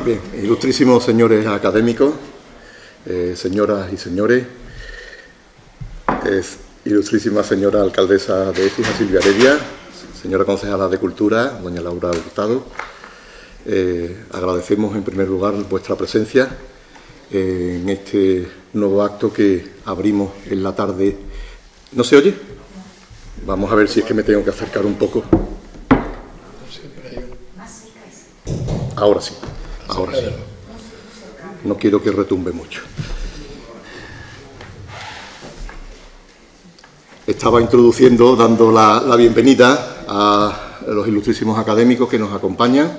Bien, ilustrísimos señores académicos, señoras y señores, ilustrísima señora alcaldesa de Écija, Silvia Heredia, señora concejala de Cultura, doña Laura Hurtado, agradecemos en primer lugar vuestra presencia en este nuevo acto que abrimos en la tarde. ¿No se oye? Vamos a ver si es que me tengo que acercar un poco. Ahora sí, ahora sí. No quiero que retumbe mucho. Estaba introduciendo, dando la bienvenida a los ilustrísimos académicos que nos acompañan,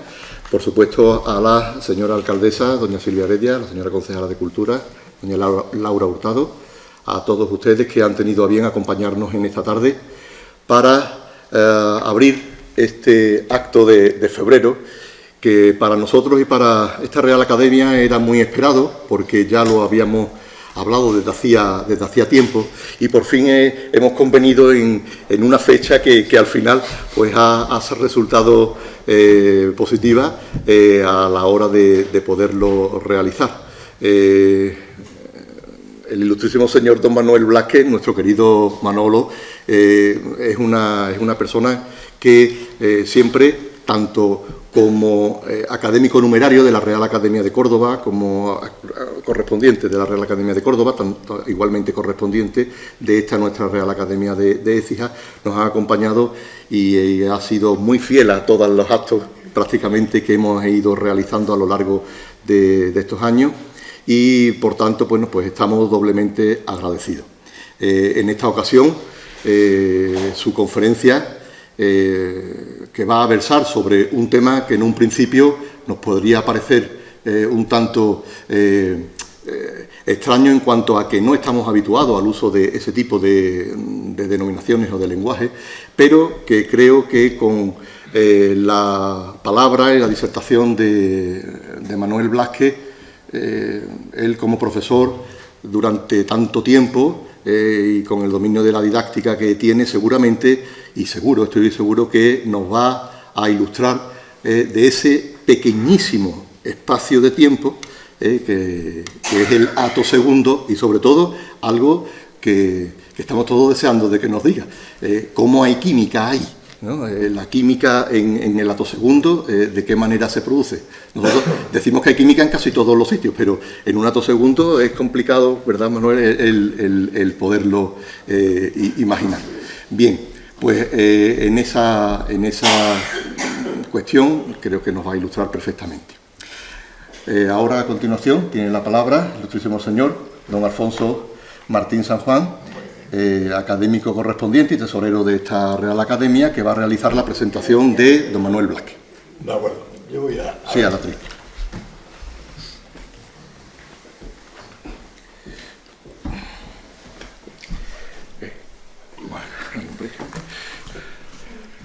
por supuesto a la señora alcaldesa, doña Silvia Heredia, la señora concejala de Cultura, doña Laura Hurtado, a todos ustedes que han tenido a bien acompañarnos en esta tarde para abrir este acto de febrero, que para nosotros y para esta Real Academia era muy esperado, porque ya lo habíamos hablado desde hacía tiempo, y por fin hemos convenido en una fecha que al final pues ha resultado positiva a la hora de poderlo realizar. El ilustrísimo señor don Manuel Blázquez, nuestro querido Manolo, es una persona que siempre, tanto como académico numerario de la Real Academia de Córdoba, como correspondiente de la Real Academia de Córdoba, tanto, igualmente correspondiente de esta nuestra Real Academia de Écija, nos ha acompañado y ha sido muy fiel a todos los actos prácticamente que hemos ido realizando a lo largo de estos años, y por tanto bueno, pues estamos doblemente agradecidos. En esta ocasión su conferencia que va a versar sobre un tema que en un principio nos podría parecer un tanto extraño en cuanto a que no estamos habituados al uso de ese tipo de denominaciones o de lenguaje, pero que creo que con la palabra y la disertación de Manuel Blázquez, él como profesor durante tanto tiempo, y con el dominio de la didáctica que tiene, seguramente, y estoy seguro que nos va a ilustrar de ese pequeñísimo espacio de tiempo que es el acto segundo, y sobre todo algo que estamos todos deseando de que nos diga, cómo hay química ahí, ¿no? La química en el acto segundo, de qué manera se produce. Nosotros decimos que hay química en casi todos los sitios, pero en un acto segundo es complicado, ¿verdad, Manuel?, el poderlo imaginar. Bien, pues en esa cuestión creo que nos va a ilustrar perfectamente. Ahora, a continuación, tiene la palabra el ilustrísimo señor don Alfonso Martín San Juan, académico correspondiente y tesorero de esta Real Academia, que va a realizar la presentación de don Manuel Blázquez. De acuerdo, yo voy a... Sí, a la triste.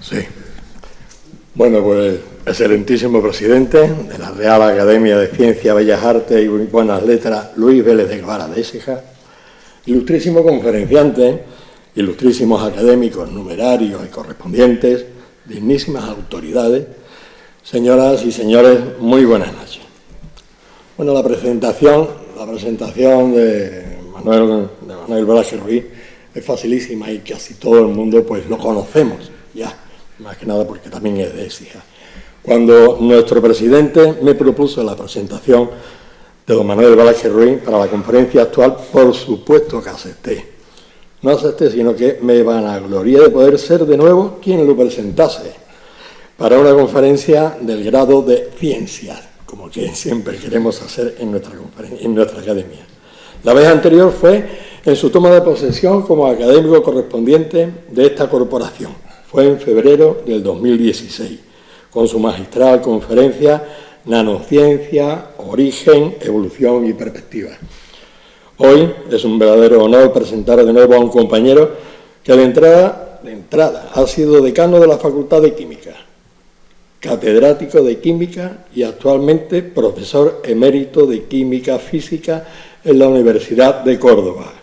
Sí. Bueno, pues, excelentísimo presidente de la Real Academia de Ciencias, Bellas Artes y Buenas Letras, Luis Vélez de Guevara de Écija, ilustrísimo conferenciante, ilustrísimos académicos numerarios y correspondientes, dignísimas autoridades, señoras y señores, muy buenas noches. Bueno, la presentación de Manuel Blázquez Ruiz es facilísima y casi todo el mundo pues lo conocemos ya, más que nada porque también es de Écija. Cuando nuestro presidente me propuso la presentación de don Manuel Blázquez Ruiz para la conferencia actual, por supuesto que acepté. No acepté, sino que me vanaglorié de poder ser de nuevo quien lo presentase para una conferencia del grado de Ciencias, como que siempre queremos hacer en nuestra academia. La vez anterior fue en su toma de posesión como académico correspondiente de esta corporación. Fue en febrero del 2016, con su magistral conferencia Nanociencia, Origen, Evolución y Perspectiva. Hoy es un verdadero honor presentar de nuevo a un compañero que de entrada ha sido decano de la Facultad de Química, catedrático de Química y actualmente profesor emérito de Química Física en la Universidad de Córdoba.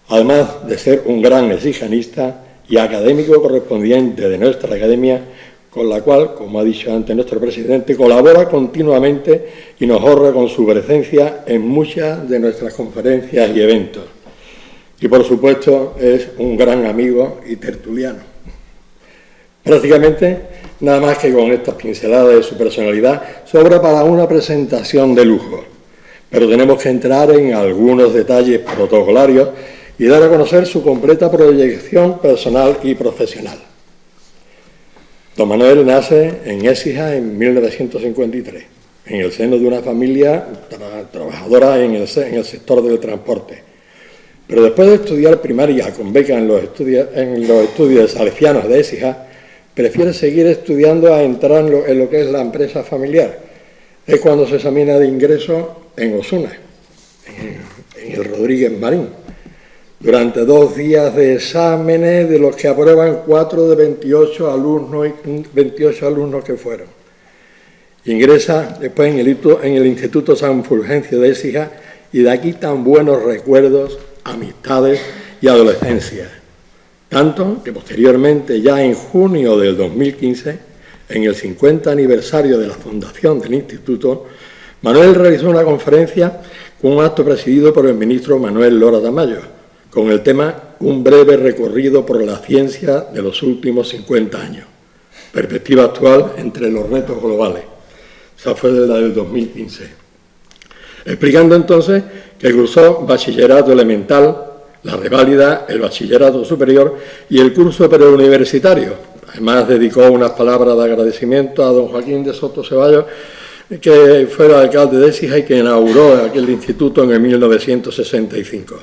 Además de ser un gran exigenista y académico correspondiente de nuestra academia, con la cual, como ha dicho antes nuestro presidente, colabora continuamente y nos honra con su presencia en muchas de nuestras conferencias y eventos. Y, por supuesto, es un gran amigo y tertuliano. Prácticamente, nada más que con estas pinceladas de su personalidad, sobra para una presentación de lujo. Pero tenemos que entrar en algunos detalles protocolarios y dar a conocer su completa proyección personal y profesional. Don Manuel nace en Écija en 1953, en el seno de una familia trabajadora en el sector del transporte. Pero después de estudiar primaria con beca en los estudios salesianos de Écija, prefiere seguir estudiando a entrar en lo que es la empresa familiar. Es cuando se examina de ingreso en Osuna, en el Rodríguez Marín, durante 2 días de exámenes, de los que aprueban 4 de 28 alumnos que fueron. Ingresa después en el Instituto San Fulgencio de Écija y de aquí tan buenos recuerdos, amistades y adolescencia. Tanto que posteriormente, ya en junio del 2015, en el 50 aniversario de la fundación del Instituto, Manuel realizó una conferencia con un acto presidido por el ministro Manuel Lora Tamayo, con el tema Un breve recorrido por la ciencia de los últimos 50 años, perspectiva actual entre los retos globales. Esa fue la del 2015. Explicando entonces que cursó bachillerato elemental, la reválida, el bachillerato superior y el curso preuniversitario. Además dedicó unas palabras de agradecimiento a don Joaquín de Soto Ceballos, que fue el alcalde de Écija y que inauguró aquel instituto en el 1965.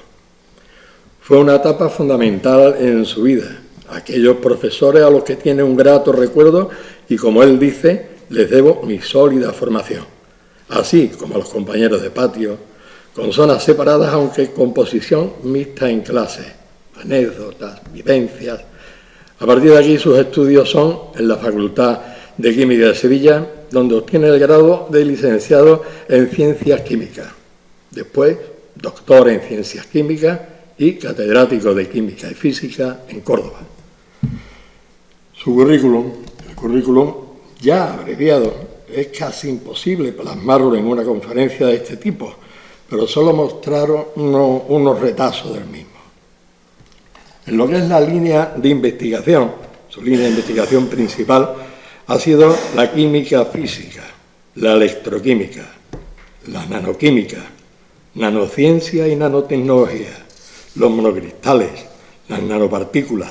Fue una etapa fundamental en su vida. Aquellos profesores a los que tiene un grato recuerdo y, como él dice, les debo mi sólida formación. Así como a los compañeros de patio, con zonas separadas aunque con posición mixta en clase, anécdotas, vivencias. A partir de aquí sus estudios son en la Facultad de Química de Sevilla, donde obtiene el grado de licenciado en Ciencias Químicas. Después, doctor en Ciencias Químicas y catedrático de Química y Física en Córdoba. Su currículum ya abreviado, es casi imposible plasmarlo en una conferencia de este tipo, pero solo mostraron unos retazos del mismo. En lo que es la línea de investigación, su línea de investigación principal ha sido la química física, la electroquímica, la nanoquímica, nanociencia y nanotecnología, los monocristales, las nanopartículas,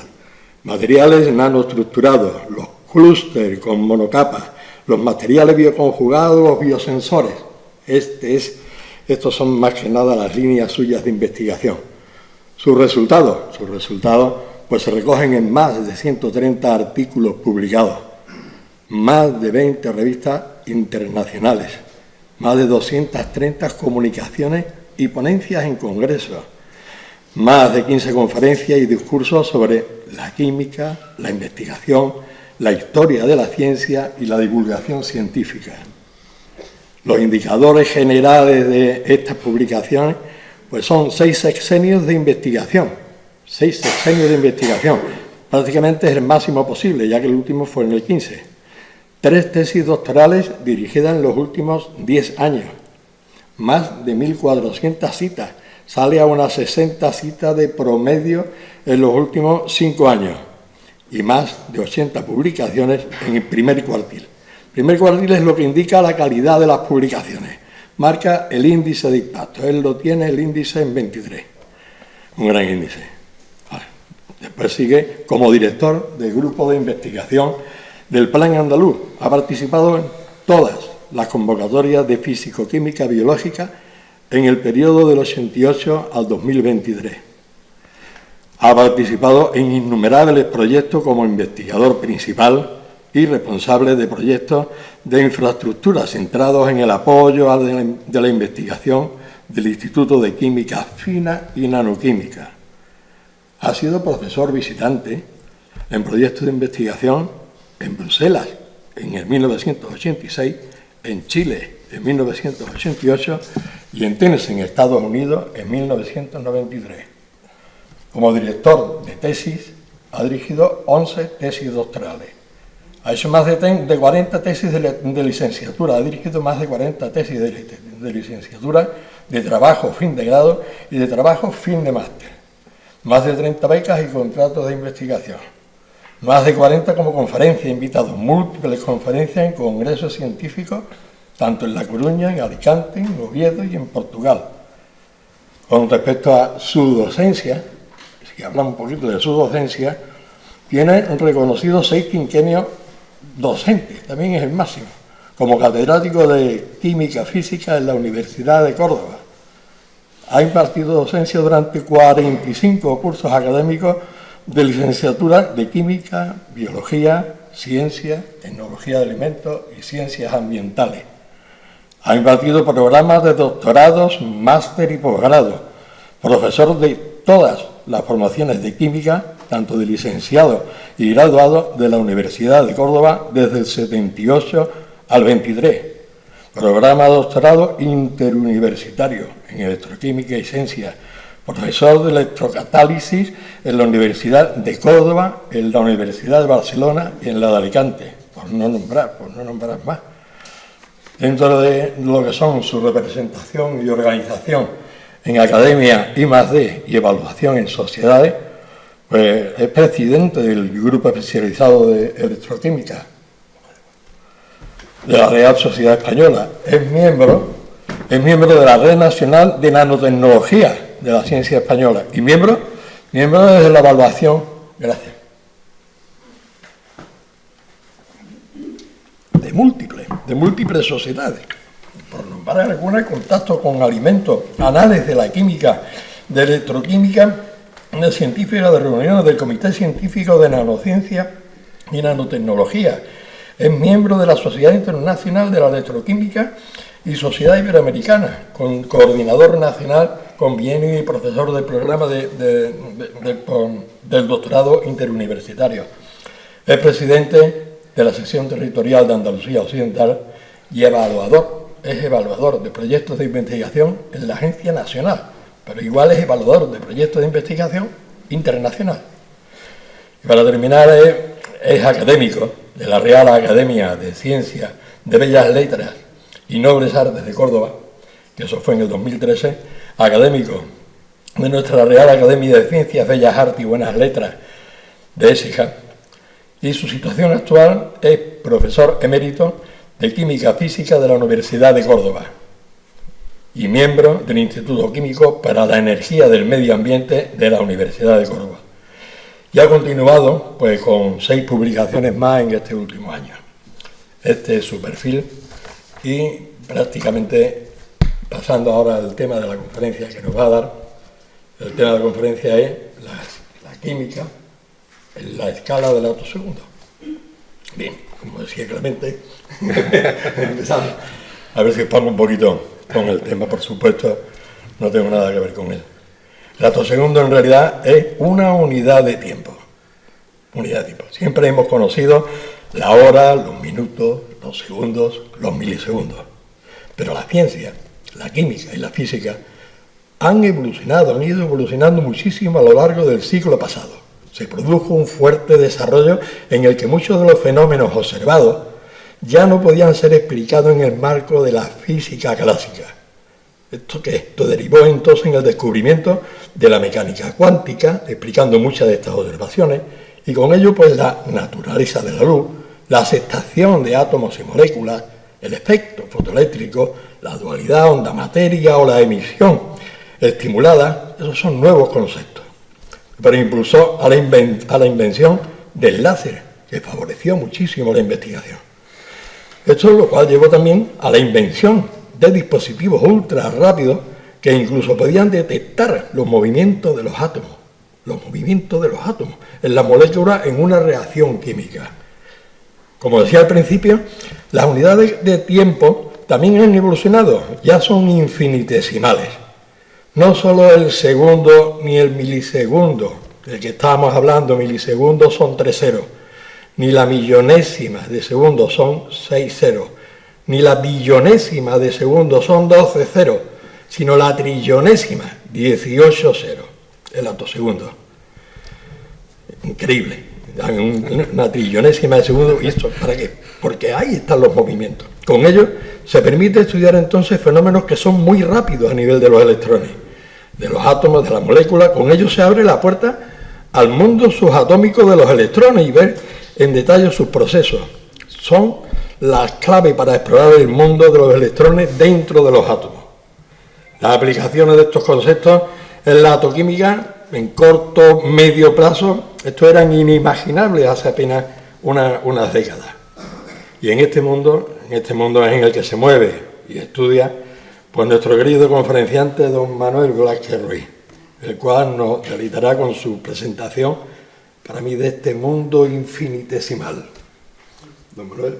materiales nanoestructurados, los clústeres con monocapas, los materiales bioconjugados, los biosensores. Estos son más que nada las líneas suyas de investigación. Sus resultados pues se recogen en más de 130 artículos publicados, más de 20 revistas internacionales, más de 230 comunicaciones y ponencias en congresos, más de 15 conferencias y discursos sobre la química, la investigación, la historia de la ciencia y la divulgación científica. Los indicadores generales de estas publicaciones pues son 6 sexenios de investigación. 6 sexenios de investigación. Prácticamente es el máximo posible, ya que el último fue en el 15. 3 tesis doctorales dirigidas en los últimos 10 años. Más de 1.400 citas. Sale a unas 60 citas de promedio en los últimos 5 años. Y más de 80 publicaciones en el primer cuartil. El primer cuartil es lo que indica la calidad de las publicaciones. Marca el índice de impacto. Él lo tiene, el índice en 23. Un gran índice. Vale. Después sigue como director del grupo de investigación del Plan Andaluz. Ha participado en todas las convocatorias de físico-química biológica en el periodo del 88 al 2023. Ha participado en innumerables proyectos como investigador principal y responsable de proyectos de infraestructura centrados en el apoyo de la investigación del Instituto de Química Fina y Nanoquímica. Ha sido profesor visitante en proyectos de investigación en Bruselas en el 1986, en Chile en 1988 y en Tennessee, en Estados Unidos, en 1993. Como director de tesis, ha dirigido 11 tesis doctorales. Ha hecho más de 40 tesis de licenciatura, ha dirigido más de 40 tesis de licenciatura, de trabajo fin de grado y de trabajo fin de máster. Más de 30 becas y contratos de investigación. Más de 40 como conferencias, invitados, múltiples conferencias en congresos científicos, tanto en La Coruña, en Alicante, en Oviedo y en Portugal. Con respecto a su docencia, si hablamos un poquito de su docencia, tiene reconocidos 6 quinquenios docentes, también es el máximo, como catedrático de Química Física en la Universidad de Córdoba. Ha impartido docencia durante 45 cursos académicos de licenciatura de Química, Biología, Ciencia, Tecnología de Alimentos y Ciencias Ambientales. Ha impartido programas de doctorados, máster y posgrado, profesor de todas las formaciones de química, tanto de licenciado y graduado de la Universidad de Córdoba desde el 78 al 23. Programa de doctorado interuniversitario en electroquímica y ciencia. Profesor de electrocatálisis en la Universidad de Córdoba, en la Universidad de Barcelona y en la de Alicante, por no nombrar más. Dentro de lo que son su representación y organización en academia I+D y evaluación en sociedades, pues es presidente del Grupo Especializado de Electroquímica de la Real Sociedad Española. Es miembro de la Red Nacional de Nanotecnología de la Ciencia Española y miembro desde la evaluación. Gracias. De múltiples sociedades. Por nombrar algunas, contacto con alimentos, análisis de la química, de electroquímica, una científica de reuniones del Comité Científico de Nanociencia y Nanotecnología. Es miembro de la Sociedad Internacional de la Electroquímica y Sociedad Iberoamericana, coordinador nacional con bienio y profesor del programa del doctorado interuniversitario. Es presidente de la sección territorial de Andalucía Occidental y es evaluador de proyectos de investigación en la Agencia Nacional, pero igual es evaluador de proyectos de investigación internacional. Y para terminar, es académico de la Real Academia de Ciencias, de Bellas Letras y Nobles Artes de Córdoba, que eso fue en el 2013, académico de nuestra Real Academia de Ciencias, Bellas Artes y Buenas Letras de Écija, y su situación actual es profesor emérito de Química Física de la Universidad de Córdoba y miembro del Instituto Químico para la Energía del Medio Ambiente de la Universidad de Córdoba. Y ha continuado pues, con 6 publicaciones más en este último año. Este es su perfil y prácticamente pasando ahora al tema de la conferencia que nos va a dar. El tema de la conferencia es la química en la escala del atosegundo. Bien, como decía Clemente, empezamos. A ver si expongo un poquito con el tema, por supuesto, no tengo nada que ver con él. El atosegundo en realidad es una unidad de tiempo. Unidad de tiempo. Siempre hemos conocido la hora, los minutos, los segundos, los milisegundos. Pero la ciencia, la química y la física han ido evolucionando muchísimo a lo largo del siglo pasado. Se produjo un fuerte desarrollo en el que muchos de los fenómenos observados ya no podían ser explicados en el marco de la física clásica. Esto derivó entonces en el descubrimiento de la mecánica cuántica, explicando muchas de estas observaciones, y con ello pues la naturaleza de la luz, la aceptación de átomos y moléculas, el efecto fotoeléctrico, la dualidad onda-materia o la emisión estimulada. Esos son nuevos conceptos. Pero impulsó a la invención del láser, que favoreció muchísimo la investigación. Esto es lo cual llevó también a la invención de dispositivos ultra rápidos que incluso podían detectar los movimientos de los átomos en la molécula en una reacción química. Como decía al principio, las unidades de tiempo también han evolucionado, ya son infinitesimales. No solo el segundo ni el milisegundo, del que estábamos hablando, milisegundos son 3 ceros, ni la millonésima de segundo son 6 ceros, ni la billonésima de segundo son 12 ceros, sino la trillonésima, 18 ceros, el atosegundo. Increíble. en una trillonésima de segundo. ¿Y esto para qué? Porque ahí están los movimientos. Con ello se permite estudiar entonces fenómenos que son muy rápidos a nivel de los electrones, de los átomos, de las moléculas. Con ello se abre la puerta al mundo subatómico de los electrones y ver en detalle sus procesos. Son las claves para explorar el mundo de los electrones dentro de los átomos. Las aplicaciones de estos conceptos en la atoquímica, en corto, medio plazo, esto eran inimaginables hace apenas unas décadas. Y en este mundo es en el que se mueve y estudia pues nuestro querido conferenciante don Manuel Velázquez Ruiz, el cual nos deleitará con su presentación, para mí, de este mundo infinitesimal. Don Manuel.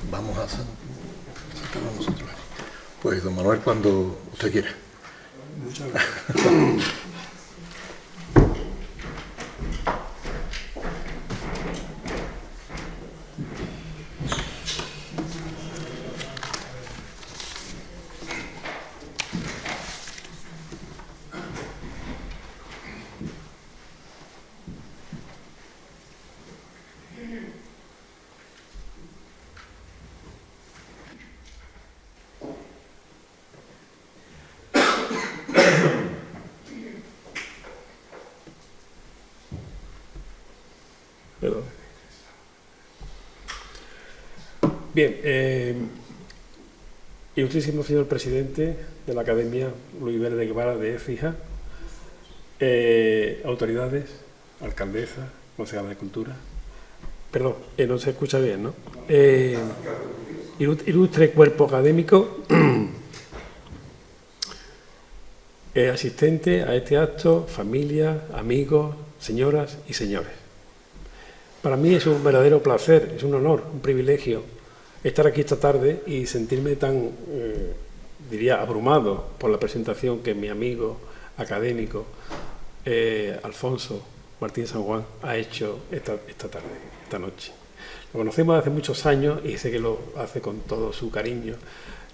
Vamos a sentarnos nosotros aquí. Pues, don Manuel, cuando usted quiera. Muchas gracias. Bien, ilustrísimo señor presidente de la Academia Luis Vélez de Guevara de Écija, autoridades, alcaldesa, concejala de Cultura, perdón, no se escucha bien, ¿no? Ilustre cuerpo académico, asistente a este acto, familia, amigos, señoras y señores. Para mí es un verdadero placer, es un honor, un privilegio estar aquí esta tarde y sentirme tan, diría, abrumado por la presentación que mi amigo académico Alfonso Martín San Juan ha hecho esta tarde, esta noche. Lo conocemos hace muchos años y sé que lo hace con todo su cariño.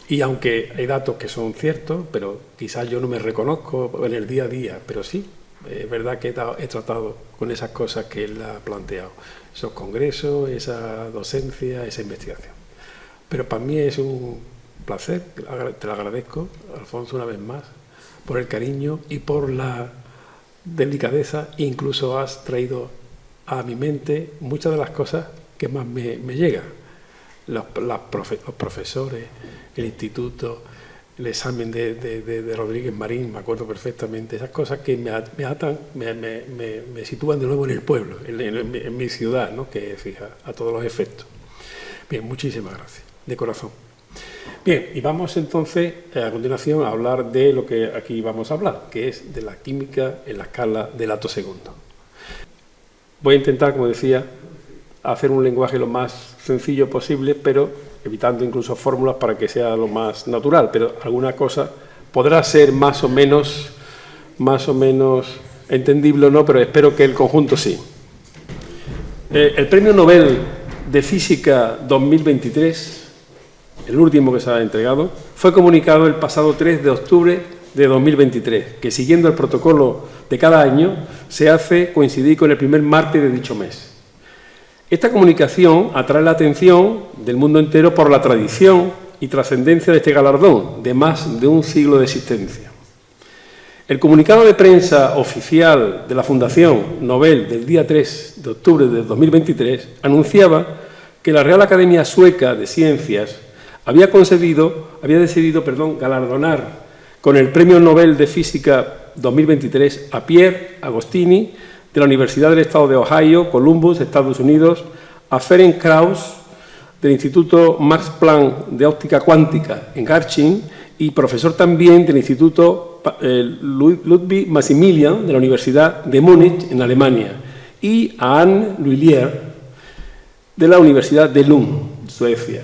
Y aunque hay datos que son ciertos, pero quizás yo no me reconozco en el día a día, pero sí, es verdad que he tratado con esas cosas que él ha planteado, esos congresos, esa docencia, esa investigación. Pero para mí es un placer, te lo agradezco, Alfonso, una vez más, por el cariño y por la delicadeza. Incluso has traído a mi mente muchas de las cosas que más me llegan. Los profesores, el instituto, el examen de Rodríguez Marín, me acuerdo perfectamente, esas cosas que me atan, me sitúan de nuevo en el pueblo, en mi ciudad, ¿no? Que fija, a todos los efectos. Bien, muchísimas gracias, de corazón. Bien, y vamos entonces a continuación a hablar de lo que aquí vamos a hablar, que es de la química en la escala del ato segundo. Voy a intentar, como decía, hacer un lenguaje lo más sencillo posible, pero evitando incluso fórmulas para que sea lo más natural, pero alguna cosa podrá ser más o menos entendible o no, pero espero que el conjunto sí. El Premio Nobel de Física 2023, el último que se ha entregado, fue comunicado el pasado 3 de octubre de 2023, que siguiendo el protocolo de cada año se hace coincidir con el primer martes de dicho mes. Esta comunicación atrae la atención del mundo entero por la tradición y trascendencia de este galardón, de más de un siglo de existencia. El comunicado de prensa oficial de la Fundación Nobel del día 3 de octubre de 2023 anunciaba que la Real Academia Sueca de Ciencias había decidido galardonar con el Premio Nobel de Física 2023 a Pierre Agostini, de la Universidad del Estado de Ohio, Columbus, Estados Unidos, a Ferenc Krauss, del Instituto Max Planck de Óptica Cuántica en Garching, y profesor también del Instituto Ludwig Maximilian de la Universidad de Múnich, en Alemania, y a Anne L'Huillier, de la Universidad de Lund, Suecia.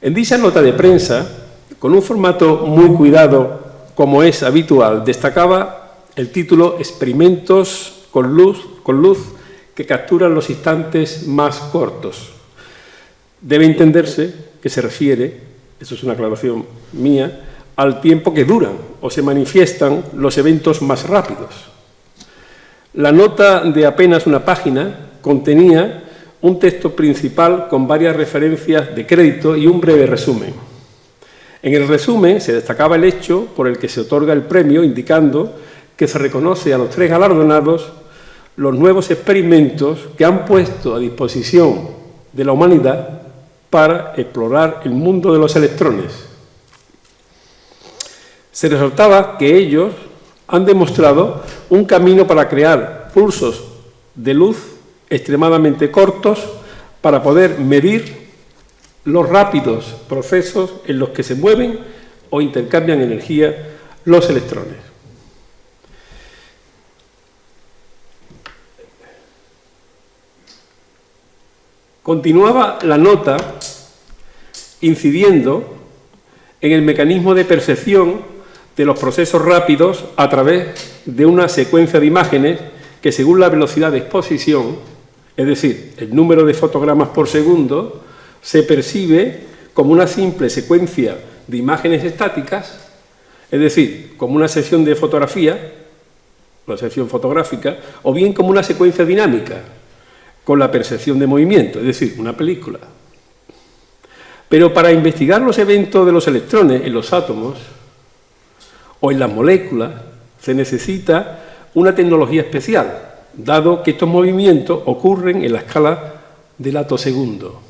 En dicha nota de prensa, con un formato muy cuidado, como es habitual, destacaba el título Experimentos con luz que capturan los instantes más cortos. Debe entenderse que se refiere, eso es una aclaración mía, al tiempo que duran o se manifiestan los eventos más rápidos. La nota de apenas una página contenía un texto principal con varias referencias de crédito y un breve resumen. En el resumen se destacaba el hecho por el que se otorga el premio, indicando que se reconoce a los 3 galardonados los nuevos experimentos que han puesto a disposición de la humanidad para explorar el mundo de los electrones. Se resaltaba que ellos han demostrado un camino para crear pulsos de luz extremadamente cortos para poder medir los rápidos procesos en los que se mueven o intercambian energía los electrones. Continuaba la nota incidiendo en el mecanismo de percepción de los procesos rápidos a través de una secuencia de imágenes que, según la velocidad de exposición, es decir, el número de fotogramas por segundo, se percibe como una simple secuencia de imágenes estáticas, es decir, como una sección de fotografía, la sección fotográfica, o bien como una secuencia dinámica, con la percepción de movimiento, es decir, una película. Pero para investigar los eventos de los electrones en los átomos o en las moléculas se necesita una tecnología especial, dado que estos movimientos ocurren en la escala del atosegundo.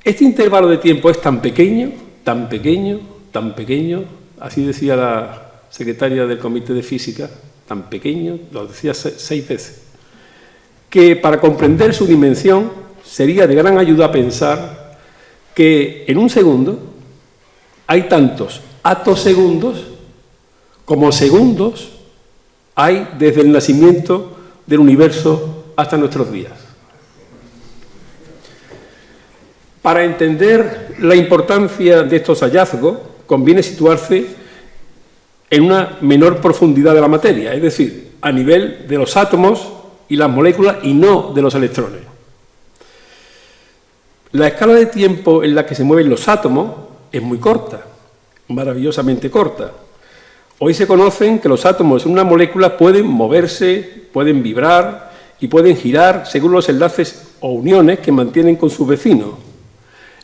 Este intervalo de tiempo es tan pequeño, tan pequeño, tan pequeño, así decía la secretaria del Comité de Física, tan pequeño, lo decía 6 veces, que para comprender su dimensión sería de gran ayuda pensar que en un segundo hay tantos atosegundos como segundos hay desde el nacimiento del universo hasta nuestros días. Para entender la importancia de estos hallazgos, conviene situarse en una menor profundidad de la materia, es decir, a nivel de los átomos y las moléculas y no de los electrones. La escala de tiempo en la que se mueven los átomos es muy corta, maravillosamente corta. Hoy se conocen que los átomos en una molécula pueden moverse, pueden vibrar y pueden girar según los enlaces o uniones que mantienen con sus vecinos.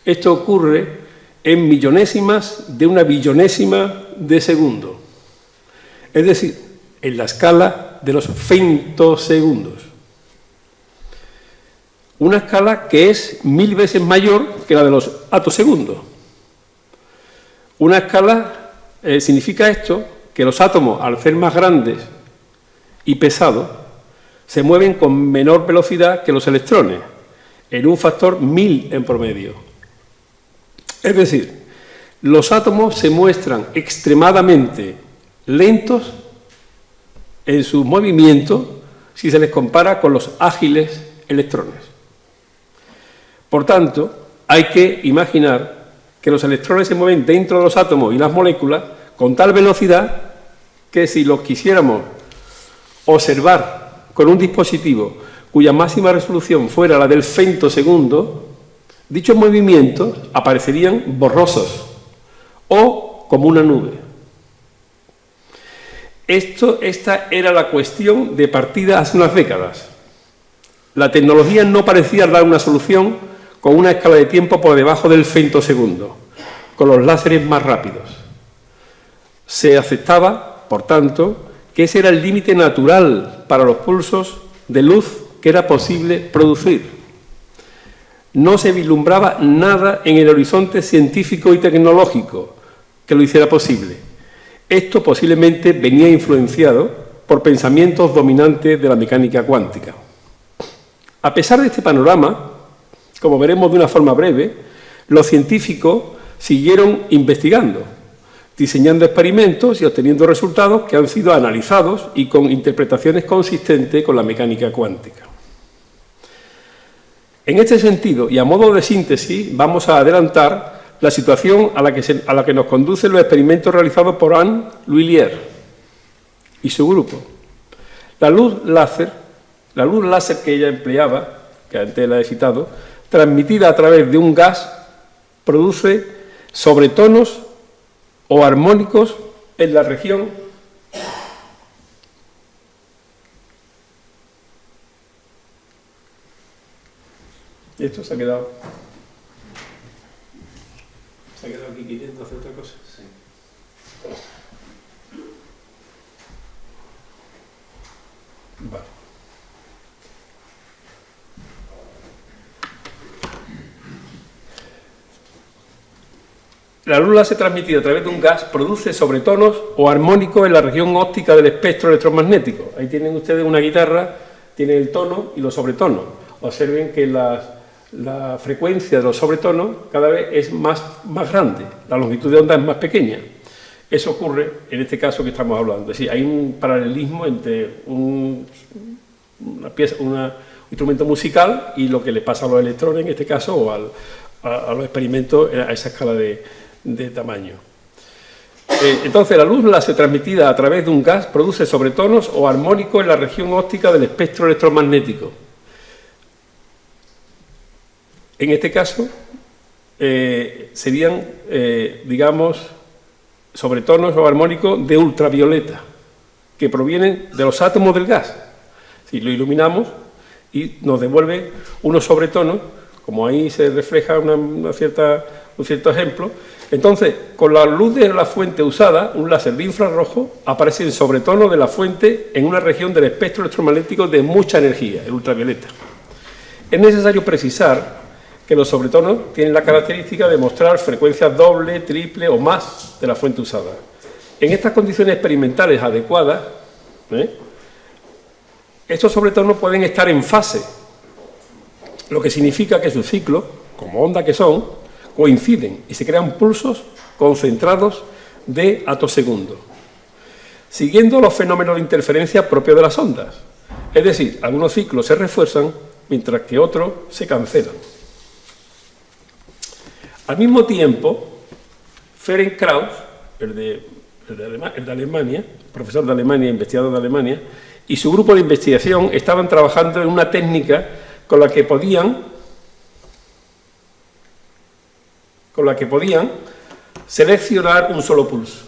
Esto ocurre en millonésimas de una billonésima de segundo, es decir, en la escala de los femtosegundos. Una escala que es 1000 veces mayor que la de los atosegundos. Una escala, significa esto, que los átomos, al ser más grandes y pesados, se mueven con menor velocidad que los electrones, en un factor 1000 en promedio. Es decir, los átomos se muestran extremadamente lentos en su movimiento si se les compara con los ágiles electrones. Por tanto, hay que imaginar que los electrones se mueven dentro de los átomos y las moléculas con tal velocidad que si los quisiéramos observar con un dispositivo cuya máxima resolución fuera la del femtosegundo, dichos movimientos aparecerían borrosos o como una nube. Esta era la cuestión de partida hace unas décadas. La tecnología no parecía dar una solución con una escala de tiempo por debajo del femtosegundo, con los láseres más rápidos. Se aceptaba, por tanto, que ese era el límite natural para los pulsos de luz que era posible producir. No se vislumbraba nada en el horizonte científico y tecnológico que lo hiciera posible. Esto posiblemente venía influenciado por pensamientos dominantes de la mecánica cuántica. A pesar de este panorama, como veremos de una forma breve, los científicos siguieron investigando, diseñando experimentos y obteniendo resultados que han sido analizados y con interpretaciones consistentes con la mecánica cuántica. En este sentido, y a modo de síntesis, vamos a adelantar la situación a la que nos conducen los experimentos realizados por Anne L'Huillier y su grupo. La luz láser La luz láser que ella empleaba, que antes la he citado, transmitida a través de un gas, produce sobretonos o armónicos en la región y esto se ha quedado aquí queriendo hacer otra cosa. Sí. Vale. La luz láser transmitida a través de un gas produce sobretonos o armónicos en la región óptica del espectro electromagnético. Ahí tienen ustedes una guitarra, tiene el tono y los sobretonos. Observen que la frecuencia de los sobretonos cada vez es más grande, la longitud de onda es más pequeña. Eso ocurre en este caso que estamos hablando. Es decir, hay un paralelismo entre un instrumento musical y lo que le pasa a los electrones en este caso, o a los experimentos a esa escala de tamaño. Entonces, la luz láser transmitida a través de un gas produce sobretonos o armónicos en la región óptica del espectro electromagnético. En este caso, serían, digamos, sobretonos o armónicos de ultravioleta, que provienen de los átomos del gas. Si lo iluminamos y nos devuelve unos sobretonos, como ahí se refleja un cierto ejemplo. Entonces, con la luz de la fuente usada, un láser de infrarrojo, aparece en sobretono de la fuente en una región del espectro electromagnético de mucha energía, el ultravioleta. Es necesario precisar que los sobretonos tienen la característica de mostrar frecuencias doble, triple o más de la fuente usada. En estas condiciones experimentales adecuadas, estos sobretonos pueden estar en fase, lo que significa que sus ciclos, como ondas que son, coinciden y se crean pulsos concentrados de atosegundos, siguiendo los fenómenos de interferencia propios de las ondas. Es decir, algunos ciclos se refuerzan mientras que otros se cancelan. Al mismo tiempo, Ferenc Krauss, el de Alemania, profesor de Alemania, investigador de Alemania, y su grupo de investigación estaban trabajando en una técnica con la que podían seleccionar un solo pulso.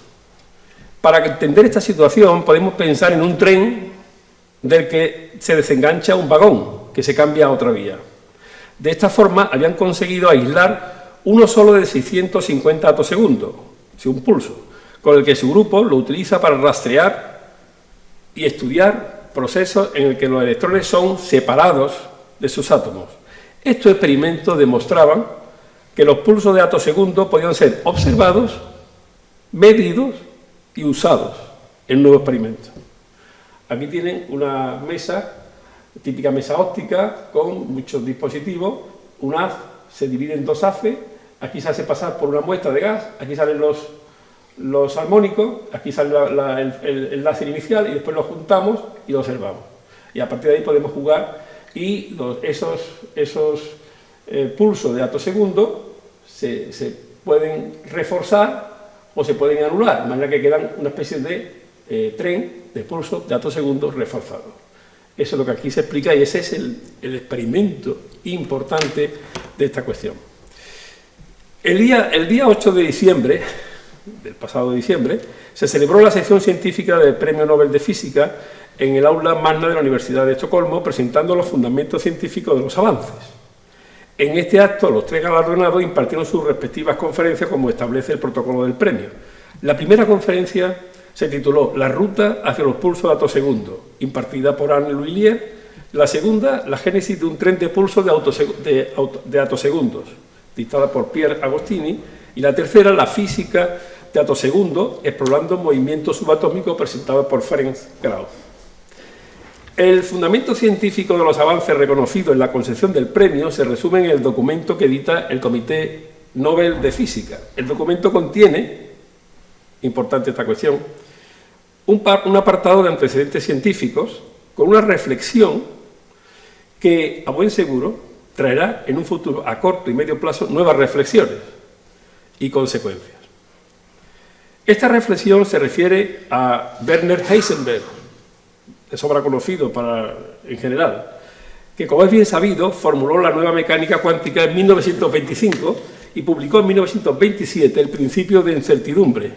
Para entender esta situación podemos pensar en un tren del que se desengancha un vagón, que se cambia a otra vía. De esta forma habían conseguido aislar uno solo de 650 atosegundos, un pulso, con el que su grupo lo utiliza para rastrear y estudiar procesos en el que los electrones son separados de sus átomos. Estos experimentos demostraban que los pulsos de atosegundos podían ser observados, medidos y usados en nuevos experimentos. Aquí tienen una mesa, típica mesa óptica, con muchos dispositivos. Un haz se divide en dos haces, aquí se hace pasar por una muestra de gas, aquí salen los armónicos, aquí sale el láser inicial y después lo juntamos y lo observamos. Y a partir de ahí podemos jugar y esos pulsos de atosegundos se pueden reforzar o se pueden anular, de manera que quedan una especie de tren de pulsos de atosegundos reforzados. Eso es lo que aquí se explica y ese es el experimento importante de esta cuestión. El día 8 de diciembre, del pasado diciembre, se celebró la sección científica del Premio Nobel de Física en el aula magna de la Universidad de Estocolmo, presentando los fundamentos científicos de los avances. En este acto, los tres galardonados impartieron sus respectivas conferencias como establece el protocolo del premio. La primera conferencia se tituló La ruta hacia los pulsos de atosegundos, impartida por Arne Lhuillier. La segunda, La génesis de un tren de pulsos de atosegundos, dictada por Pierre Agostini. Y la tercera, La física de atosegundos, explorando movimientos subatómicos, presentada por Ferenc Krauss. El fundamento científico de los avances reconocidos en la concesión del premio se resume en el documento que edita el Comité Nobel de Física. El documento contiene, importante esta cuestión, un apartado de antecedentes científicos con una reflexión que, a buen seguro, traerá en un futuro a corto y medio plazo nuevas reflexiones y consecuencias. Esta reflexión se refiere a Werner Heisenberg, de sobra conocido en general, que, como es bien sabido, formuló la nueva mecánica cuántica en 1925 y publicó en 1927 el principio de incertidumbre.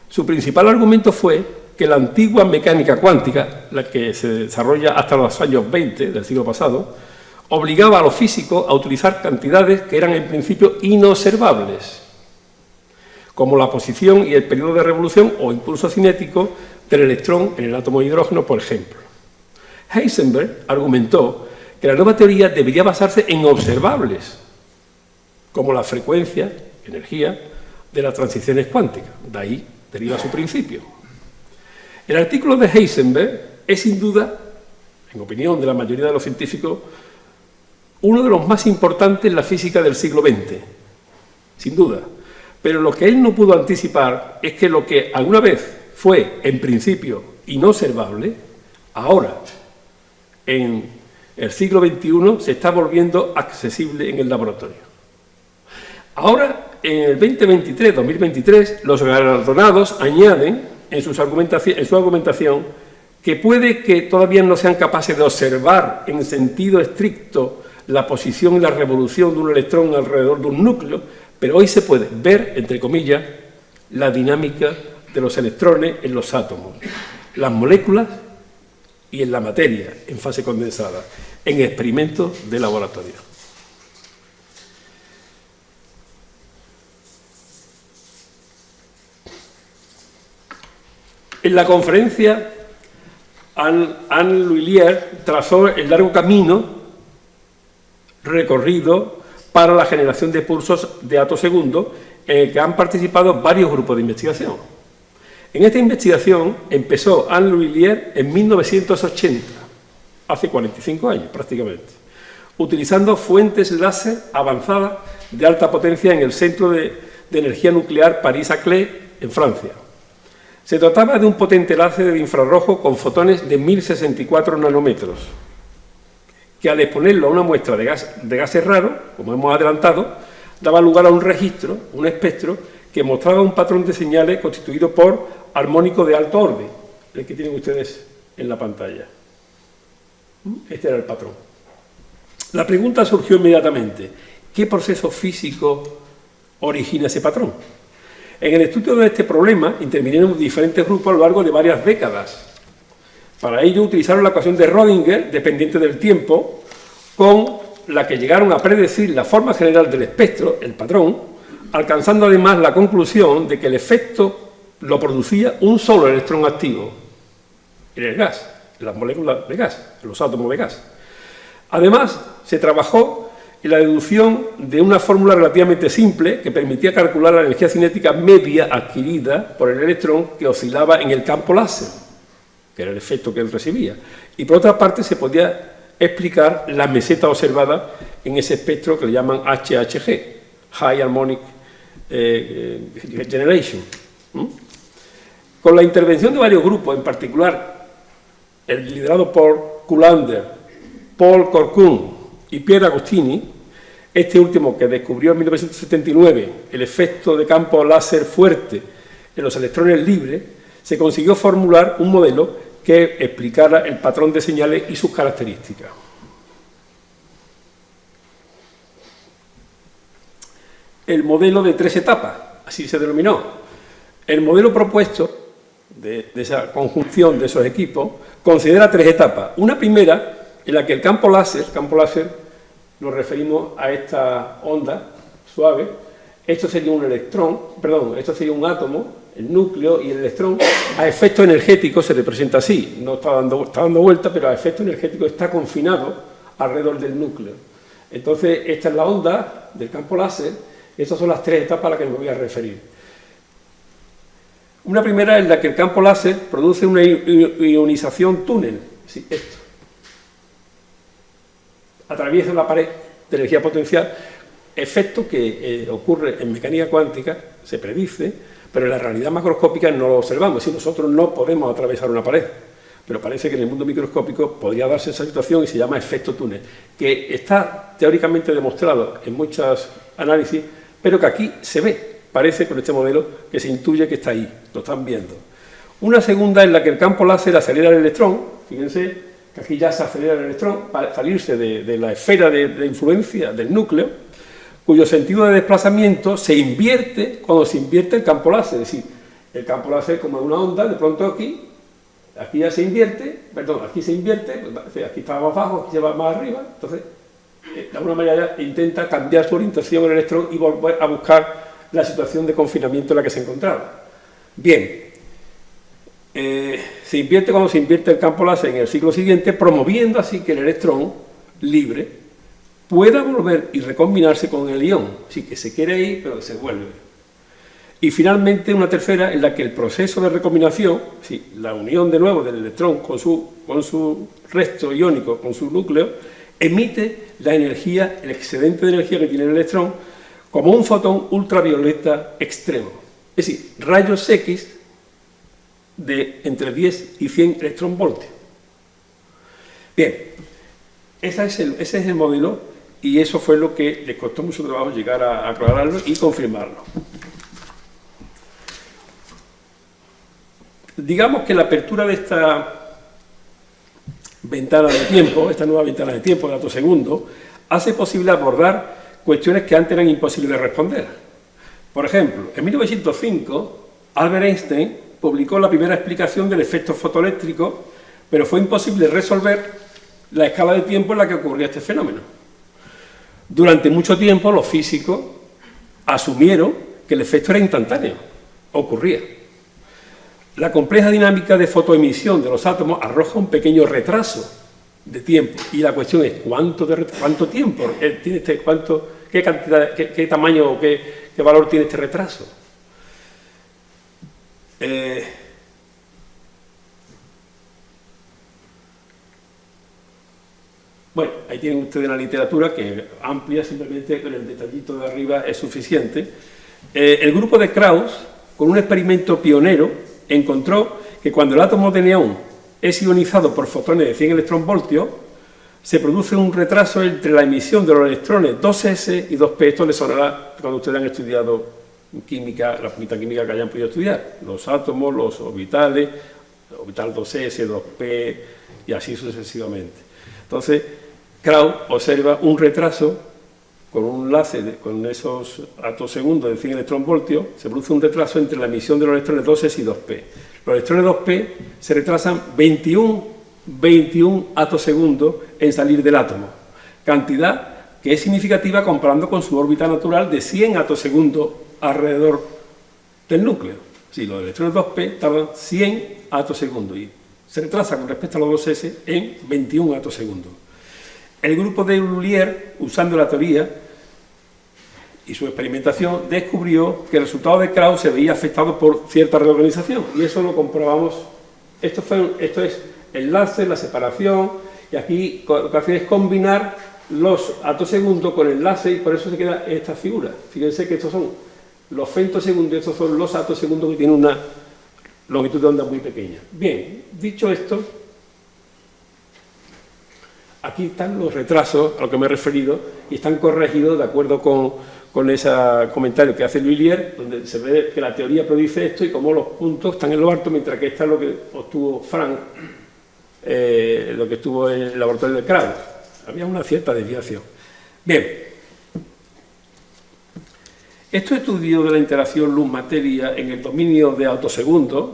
Su principal argumento fue que la antigua mecánica cuántica, la que se desarrolla hasta los años 20 del siglo pasado, obligaba a los físicos a utilizar cantidades que eran en principio inobservables, como la posición y el periodo de revolución o impulso cinético del electrón en el átomo de hidrógeno, por ejemplo. Heisenberg argumentó que la nueva teoría debería basarse en observables, como la frecuencia, energía, de las transiciones cuánticas. De ahí deriva su principio. El artículo de Heisenberg es, sin duda, en opinión de la mayoría de los científicos, uno de los más importantes en la física del siglo XX, sin duda. Pero lo que él no pudo anticipar es que lo que alguna vez fue, en principio, inobservable, ahora, en el siglo XXI, se está volviendo accesible en el laboratorio. Ahora, en el 2023, los galardonados añaden en su argumentación que puede que todavía no sean capaces de observar en sentido estricto la posición y la revolución de un electrón alrededor de un núcleo, pero hoy se puede ver, entre comillas, la dinámica de los electrones en los átomos, las moléculas y en la materia en fase condensada, en experimentos de laboratorio. En la conferencia, Anne L'Huillier trazó el largo camino recorrido para la generación de pulsos de atosegundos en el que han participado varios grupos de investigación. En esta investigación empezó Anne L'Huillier en 1980, hace 45 años prácticamente, utilizando fuentes láser avanzadas de alta potencia en el Centro de Energía Nuclear Paris-Saclay, en Francia. Se trataba de un potente láser de infrarrojo con fotones de 1064 nanómetros, que al exponerlo a una muestra de gases raros, como hemos adelantado, daba lugar a un registro, un espectro, que mostraba un patrón de señales constituido por armónicos de alto orden, el que tienen ustedes en la pantalla. Este era el patrón. La pregunta surgió inmediatamente: ¿qué proceso físico origina ese patrón? En el estudio de este problema intervinieron diferentes grupos a lo largo de varias décadas. Para ello utilizaron la ecuación de Rödinger, dependiente del tiempo, con la que llegaron a predecir la forma general del espectro, el patrón, alcanzando además la conclusión de que el efecto lo producía un solo electrón activo, en el gas, en las moléculas de gas, en los átomos de gas. Además, se trabajó en la deducción de una fórmula relativamente simple que permitía calcular la energía cinética media adquirida por el electrón que oscilaba en el campo láser, que era el efecto que él recibía. Y por otra parte se podía explicar la meseta observada en ese espectro que le llaman HHG, High Harmonic Generation. Con la intervención de varios grupos, en particular el liderado por Kullander, Paul Corcoran y Pierre Agostini, este último que descubrió en 1979 el efecto de campo láser fuerte en los electrones libres, se consiguió formular un modelo que explicara el patrón de señales y sus características. El modelo de 3 etapas, así se denominó. El modelo propuesto de esa conjunción de esos equipos considera 3 etapas. Una primera en la que el campo láser nos referimos a esta onda suave. Esto sería un electrón, perdón, esto sería un átomo, el núcleo, y el electrón a efecto energético se representa así, no está dando vuelta, pero a efecto energético está confinado alrededor del núcleo. Entonces, esta es la onda del campo láser. Estas son las 3 etapas a las que me voy a referir. Una primera en la que el campo láser produce una ionización túnel, ¿sí? Esto. Atraviesa la pared de energía potencial, efecto que ocurre en mecánica cuántica, se predice, pero en la realidad macroscópica no lo observamos, es decir, nosotros no podemos atravesar una pared, pero parece que en el mundo microscópico podría darse esa situación y se llama efecto túnel, que está teóricamente demostrado en muchos análisis, pero que aquí se ve, parece con este modelo que se intuye que está ahí, lo están viendo. Una segunda en la que el campo láser acelera el electrón, fíjense que aquí ya se acelera el electrón para salirse de la esfera de influencia del núcleo, cuyo sentido de desplazamiento se invierte cuando se invierte el campo láser, es decir, el campo láser como una onda, de pronto aquí ya se invierte, perdón, aquí se invierte, aquí está más abajo, aquí se va más arriba, entonces de alguna manera intenta cambiar su orientación el electrón y volver a buscar la situación de confinamiento en la que se encontraba. Bien, se invierte cuando se invierte el campo láser en el ciclo siguiente, promoviendo así que el electrón libre pueda volver y recombinarse con el ion, sí que se quiere ir, pero se vuelve. Y finalmente una tercera en la que el proceso de recombinación, sí, la unión de nuevo del electrón con su resto iónico, con su núcleo, emite la energía, el excedente de energía que tiene el electrón, como un fotón ultravioleta extremo. Es decir, rayos X de entre 10 y 100 electronvoltios. Bien, ese es el modelo y eso fue lo que le costó mucho trabajo llegar a aclararlo y confirmarlo. Digamos que la apertura de esta ventana de tiempo, esta nueva ventana de tiempo de datos segundos, hace posible abordar cuestiones que antes eran imposibles de responder. Por ejemplo, en 1905, Albert Einstein publicó la primera explicación del efecto fotoeléctrico, pero fue imposible resolver la escala de tiempo en la que ocurría este fenómeno. Durante mucho tiempo los físicos asumieron que el efecto era instantáneo, ocurría. La compleja dinámica de fotoemisión de los átomos arroja un pequeño retraso de tiempo y la cuestión es ¿cuánto tiempo tiene qué cantidad, qué tamaño o qué valor tiene este retraso? Bueno, ahí tienen ustedes una literatura que amplia, simplemente con el detallito de arriba es suficiente. El grupo de Krauss, con un experimento pionero, encontró que cuando el átomo de neón es ionizado por fotones de 100 electronvoltios, se produce un retraso entre la emisión de los electrones 2s y 2p. Esto les sonará cuando ustedes han estudiado química, la poquita química que hayan podido estudiar. Los átomos, los orbitales, orbital 2s, 2p y así sucesivamente. Entonces, Krauss observa un retraso con un láser, con esos atosegundos de 100 electronvoltios, se produce un retraso entre la emisión de los electrones 2s y 2p. Los electrones 2p se retrasan 21 atosegundos en salir del átomo, cantidad que es significativa comparando con su órbita natural de 100 atosegundos alrededor del núcleo. Sí, los electrones 2p tardan 100 atosegundos y se retrasa con respecto a los 2s en 21 atosegundos. El grupo de Lullier, usando la teoría y su experimentación, descubrió que el resultado de Krauss se veía afectado por cierta reorganización, y eso lo comprobamos. Esto es el láser, la separación, y aquí lo que hace es combinar los atosegundos con el láser, y por eso se queda esta figura. Fíjense que estos son los femtosegundos, estos son los atosegundos que tienen una longitud de onda muy pequeña. Bien, dicho esto, aquí están los retrasos a los que me he referido y están corregidos de acuerdo con ese comentario que hace Lullier, donde se ve que la teoría predice esto y cómo los puntos están en lo alto, mientras que esta es lo que obtuvo Frank, lo que estuvo en el laboratorio de Krauss. Había una cierta desviación. Bien, estos estudios de la interacción luz-materia en el dominio de atosegundos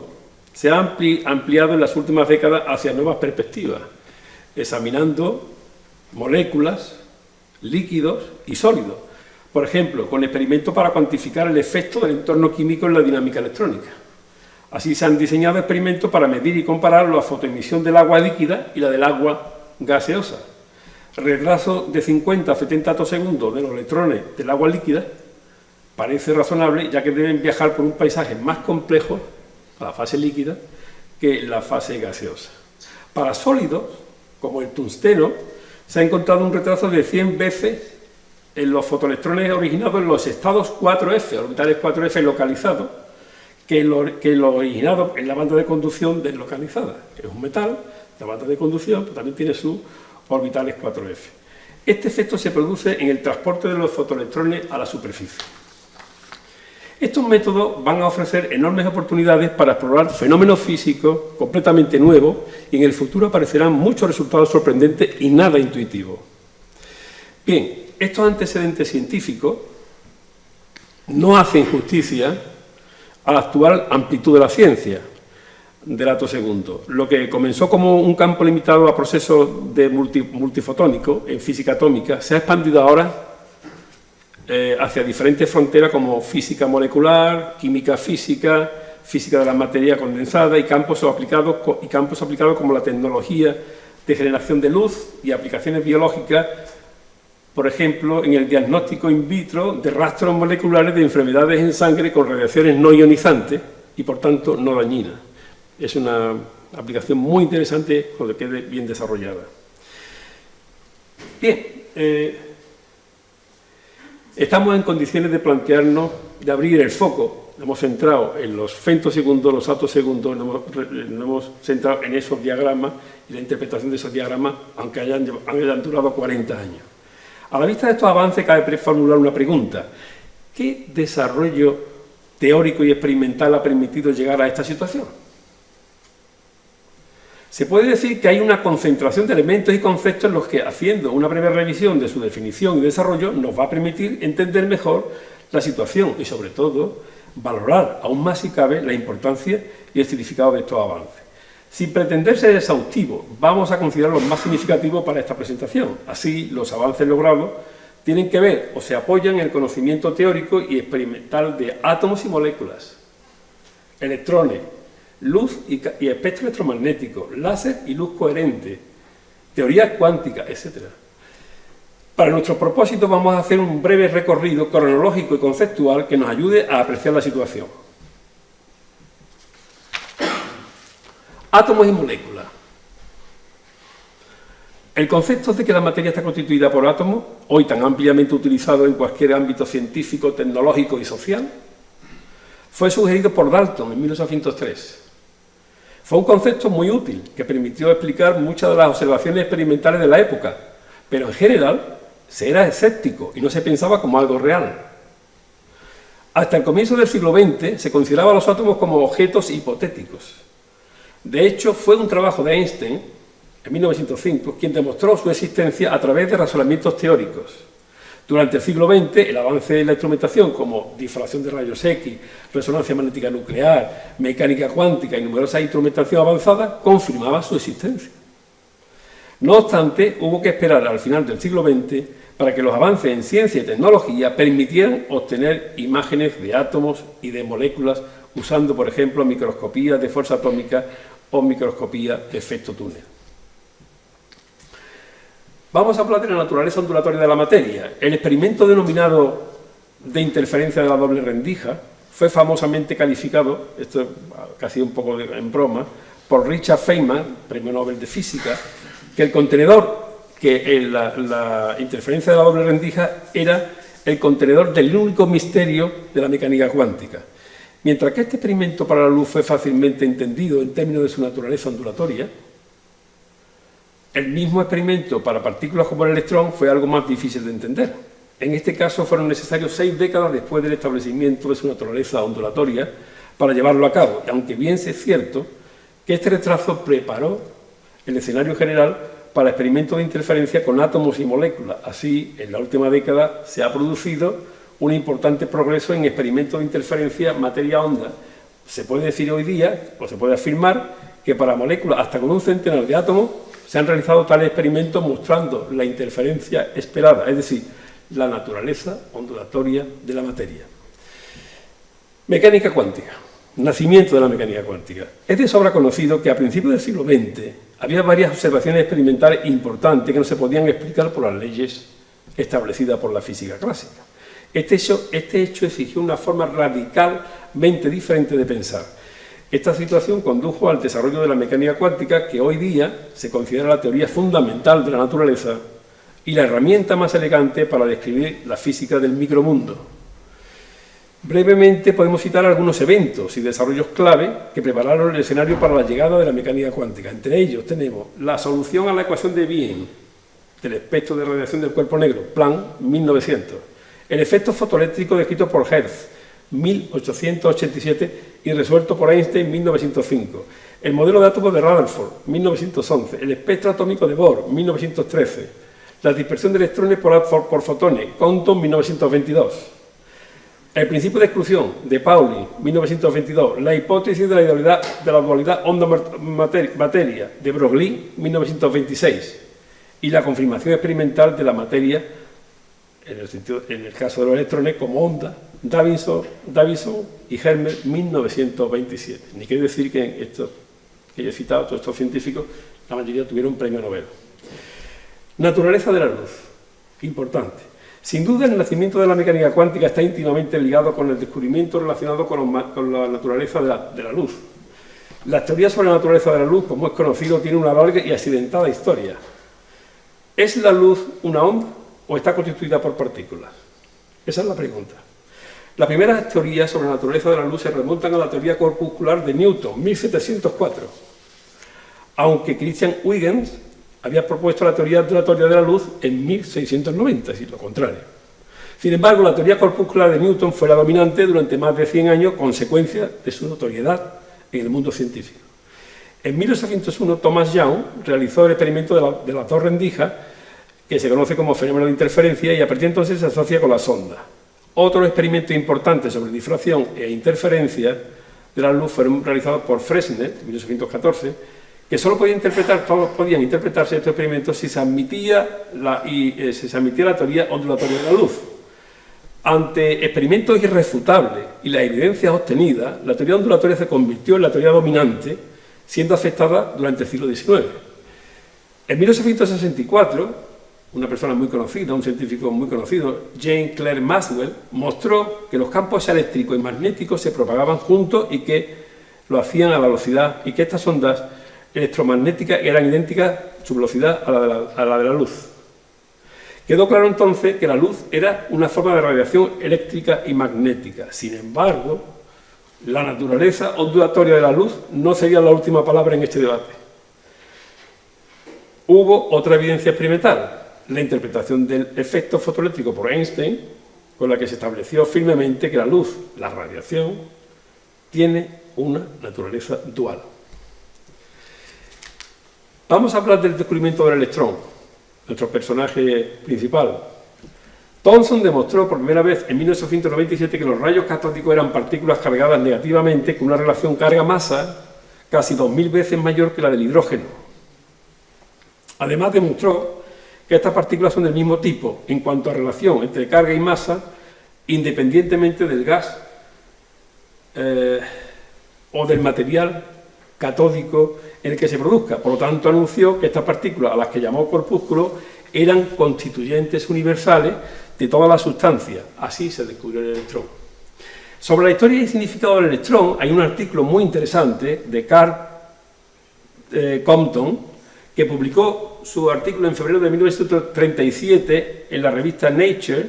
se han ampliado en las últimas décadas hacia nuevas perspectivas, examinando moléculas, líquidos y sólidos. Por ejemplo, con experimentos para cuantificar el efecto del entorno químico en la dinámica electrónica. Así se han diseñado experimentos para medir y comparar la fotoemisión del agua líquida y la del agua gaseosa. Retraso de 50 a 70 atosegundos de los electrones del agua líquida parece razonable, ya que deben viajar por un paisaje más complejo, la fase líquida, que la fase gaseosa. Para sólidos, como el tungsteno, se ha encontrado un retraso de 100 veces en los fotoelectrones originados en los estados 4F, orbitales 4F localizados, que lo originado en la banda de conducción deslocalizada, que es un metal, la banda de conducción, pero también tiene sus orbitales 4F. Este efecto se produce en el transporte de los fotoelectrones a la superficie. Estos métodos van a ofrecer enormes oportunidades para explorar fenómenos físicos completamente nuevos y en el futuro aparecerán muchos resultados sorprendentes y nada intuitivos. Bien, estos antecedentes científicos no hacen justicia a la actual amplitud de la ciencia del átomo segundo. Lo que comenzó como un campo limitado a procesos de multifotónicos en física atómica se ha expandido ahora hacia diferentes fronteras como física molecular, química física, física de la materia condensada y campos aplicados como la tecnología de generación de luz y aplicaciones biológicas, por ejemplo, en el diagnóstico in vitro de rastros moleculares de enfermedades en sangre con radiaciones no ionizantes y, por tanto, no dañinas. Es una aplicación muy interesante cuando quede bien desarrollada. Bien, estamos en condiciones de plantearnos, de abrir el foco. Lo hemos centrado en los femtosegundos, los atosegundos, lo hemos centrado en esos diagramas y la interpretación de esos diagramas, aunque hayan durado 40 años. A la vista de estos avances, cabe formular una pregunta. ¿Qué desarrollo teórico y experimental ha permitido llegar a esta situación? Se puede decir que hay una concentración de elementos y conceptos en los que, haciendo una breve revisión de su definición y desarrollo, nos va a permitir entender mejor la situación y, sobre todo, valorar aún más, si cabe, la importancia y el significado de estos avances. Sin pretender ser exhaustivo, vamos a considerar los más significativos para esta presentación. Así, los avances logrados tienen que ver o se apoyan en el conocimiento teórico y experimental de átomos y moléculas, electrones, luz y espectro electromagnético, láser y luz coherente, teoría cuántica, etc. Para nuestros propósitos vamos a hacer un breve recorrido cronológico y conceptual que nos ayude a apreciar la situación. Átomos y moléculas. El concepto de que la materia está constituida por átomos, hoy tan ampliamente utilizado en cualquier ámbito científico, tecnológico y social, fue sugerido por Dalton en 1803. Fue un concepto muy útil que permitió explicar muchas de las observaciones experimentales de la época, pero en general se era escéptico y no se pensaba como algo real. Hasta el comienzo del siglo XX se consideraba a los átomos como objetos hipotéticos. De hecho, fue un trabajo de Einstein, en 1905, quien demostró su existencia a través de razonamientos teóricos. Durante el siglo XX, el avance de la instrumentación, como difracción de rayos X, resonancia magnética nuclear, mecánica cuántica y numerosas instrumentación avanzada, confirmaba su existencia. No obstante, hubo que esperar al final del siglo XX para que los avances en ciencia y tecnología permitieran obtener imágenes de átomos y de moléculas usando, por ejemplo, microscopía de fuerza atómica o microscopía de efecto túnel. Vamos a hablar de la naturaleza ondulatoria de la materia. El experimento denominado de interferencia de la doble rendija fue famosamente calificado, esto casi un poco en broma, por Richard Feynman, premio Nobel de Física, que el contenedor, la interferencia de la doble rendija era el contenedor del único misterio de la mecánica cuántica. Mientras que este experimento para la luz fue fácilmente entendido en términos de su naturaleza ondulatoria, el mismo experimento para partículas como el electrón fue algo más difícil de entender. En este caso fueron necesarios 6 décadas después del establecimiento de su naturaleza ondulatoria para llevarlo a cabo, aunque bien es cierto que este retraso preparó el escenario general para experimentos de interferencia con átomos y moléculas. Así, en la última década se ha producido un importante progreso en experimentos de interferencia materia-onda. Se puede decir hoy día, o se puede afirmar, que para moléculas hasta con un centenar de átomos se han realizado tales experimentos mostrando la interferencia esperada, es decir, la naturaleza ondulatoria de la materia. Mecánica cuántica. Nacimiento de la mecánica cuántica. Es de sobra conocido que a principios del siglo XX había varias observaciones experimentales importantes que no se podían explicar por las leyes establecidas por la física clásica. Este hecho exigió una forma radicalmente diferente de pensar. Esta situación condujo al desarrollo de la mecánica cuántica, que hoy día se considera la teoría fundamental de la naturaleza y la herramienta más elegante para describir la física del micromundo. Brevemente podemos citar algunos eventos y desarrollos clave que prepararon el escenario para la llegada de la mecánica cuántica. Entre ellos tenemos la solución a la ecuación de Wien del espectro de radiación del cuerpo negro, Planck, 1900. El efecto fotoeléctrico descrito por Hertz, 1887, y resuelto por Einstein en 1905. El modelo de átomos de Rutherford, 1911. El espectro atómico de Bohr, 1913. La dispersión de electrones por fotones, Compton, 1922. El principio de exclusión, de Pauli, 1922. La hipótesis de la dualidad onda-materia, de Broglie, 1926. Y la confirmación experimental de la materia, en el caso de los electrones, como onda, Davison y Hermer, 1927. Ni quiere decir que estos que yo he citado, todos estos científicos, la mayoría tuvieron un premio Nobel. Naturaleza de la luz, importante. Sin duda, el nacimiento de la mecánica cuántica está íntimamente ligado con el descubrimiento relacionado con la naturaleza de la luz. Las teorías sobre la naturaleza de la luz, como es conocido, tienen una larga y accidentada historia. ¿Es la luz una onda o está constituida por partículas? Esa es la pregunta. Las primeras teorías sobre la naturaleza de la luz se remontan a la teoría corpuscular de Newton, 1704. Aunque Christian Huygens había propuesto la teoría de la luz en 1690, es decir, lo contrario. Sin embargo, la teoría corpuscular de Newton fue la dominante durante más de 100 años, consecuencia de su notoriedad en el mundo científico. En 1801, Thomas Young realizó el experimento de las dos rendijas, que se conoce como fenómeno de interferencia, y a partir de entonces se asocia con la sonda. Otros experimentos importantes sobre difracción e interferencia de la luz fueron realizados por Fresnel, en 1814, que solo podían interpretarse estos experimentos si se admitía la teoría ondulatoria de la luz. Ante experimentos irrefutables y las evidencias obtenidas, la teoría ondulatoria se convirtió en la teoría dominante, siendo aceptada durante el siglo XIX. En 1864, una persona muy conocida, un científico muy conocido, James Clerk Maxwell, mostró que los campos eléctricos y magnéticos se propagaban juntos y que lo hacían a la velocidad, y que estas ondas electromagnéticas eran idénticas, su velocidad, a la de la luz. Quedó claro entonces que la luz era una forma de radiación eléctrica y magnética. Sin embargo, la naturaleza ondulatoria de la luz no sería la última palabra en este debate. Hubo otra evidencia experimental, la interpretación del efecto fotoeléctrico por Einstein, con la que se estableció firmemente que la luz, la radiación, tiene una naturaleza dual. Vamos a hablar del descubrimiento del electrón, nuestro personaje principal. Thomson demostró por primera vez en 1897 que los rayos catódicos eran partículas cargadas negativamente con una relación carga-masa casi 2000 veces mayor que la del hidrógeno. Además demostró que estas partículas son del mismo tipo en cuanto a relación entre carga y masa, independientemente del gas o del material catódico en el que se produzca. Por lo tanto, anunció que estas partículas, a las que llamó corpúsculos, eran constituyentes universales de toda la sustancia. Así se descubrió el electrón. Sobre la historia y significado del electrón hay un artículo muy interesante de Carl Compton, que publicó su artículo en febrero de 1937 en la revista Nature,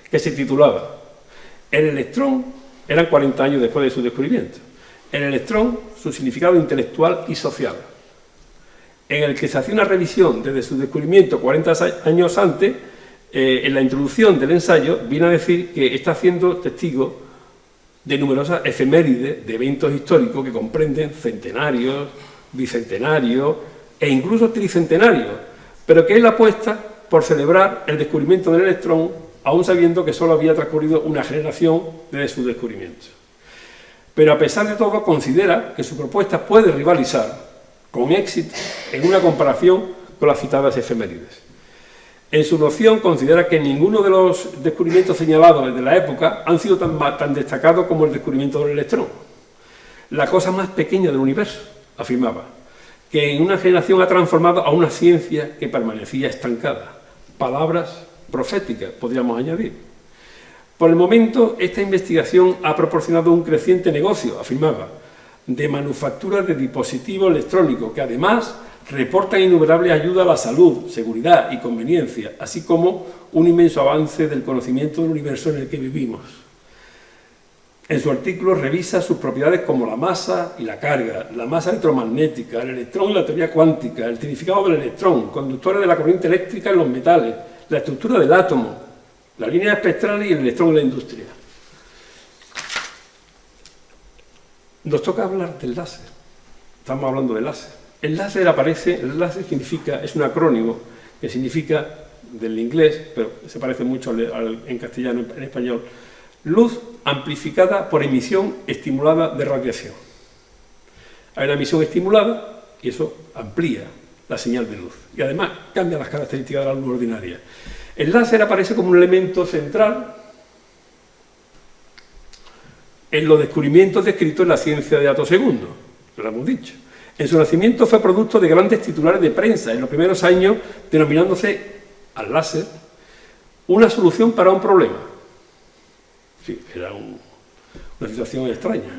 que se titulaba El electrón, eran 40 años después de su descubrimiento, el electrón, su significado intelectual y social, en el que se hacía una revisión desde su descubrimiento 40 años antes. En la introducción del ensayo viene a decir que está siendo testigo de numerosas efemérides de eventos históricos que comprenden centenarios, bicentenarios e incluso tricentenarios, pero que él apuesta por celebrar el descubrimiento del electrón, aún sabiendo que solo había transcurrido una generación desde su descubrimiento. Pero a pesar de todo, considera que su propuesta puede rivalizar con éxito en una comparación con las citadas efemérides. En su noción considera que ninguno de los descubrimientos señalados desde la época han sido tan destacados como el descubrimiento del electrón. La cosa más pequeña del universo, afirmaba, que en una generación ha transformado a una ciencia que permanecía estancada. Palabras proféticas, podríamos añadir. Por el momento, esta investigación ha proporcionado un creciente negocio, afirmaba, de manufactura de dispositivos electrónicos que además reportan innumerables ayudas a la salud, seguridad y conveniencia, así como un inmenso avance del conocimiento del universo en el que vivimos. En su artículo revisa sus propiedades como la masa y la carga, la masa electromagnética, el electrón y la teoría cuántica, el significado del electrón, conductores de la corriente eléctrica en los metales, la estructura del átomo, la línea espectral y el electrón en la industria. Nos toca hablar del láser. Estamos hablando del láser. El láser aparece, el láser significa, es un acrónimo que significa, del inglés, pero se parece mucho en castellano, en español, luz amplificada por emisión estimulada de radiación. Hay una emisión estimulada y eso amplía la señal de luz. Y además cambia las características de la luz ordinaria. El láser aparece como un elemento central en los descubrimientos descritos en la ciencia de datos segundos, lo hemos dicho. En su nacimiento fue producto de grandes titulares de prensa en los primeros años, denominándose al láser una solución para un problema. Sí, era una situación extraña.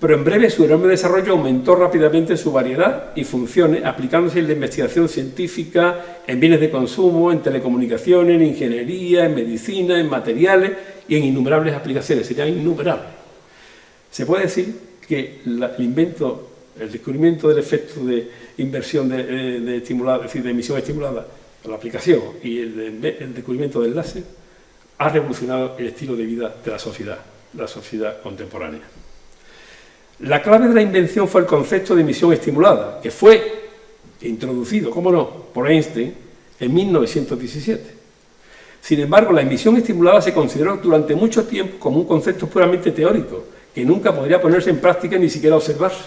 Pero en breve su enorme desarrollo aumentó rápidamente su variedad y funciones, aplicándose en la investigación científica, en bienes de consumo, en telecomunicaciones, en ingeniería, en medicina, en materiales y en innumerables aplicaciones. Serían innumerables. Se puede decir que el descubrimiento del efecto de inversión de estimulada, es decir, de emisión estimulada, la aplicación y el descubrimiento del láser ha revolucionado el estilo de vida de la sociedad contemporánea. La clave de la invención fue el concepto de emisión estimulada, que fue introducido, cómo no, por Einstein en 1917. Sin embargo, la emisión estimulada se consideró durante mucho tiempo como un concepto puramente teórico, que nunca podría ponerse en práctica ni siquiera observarse.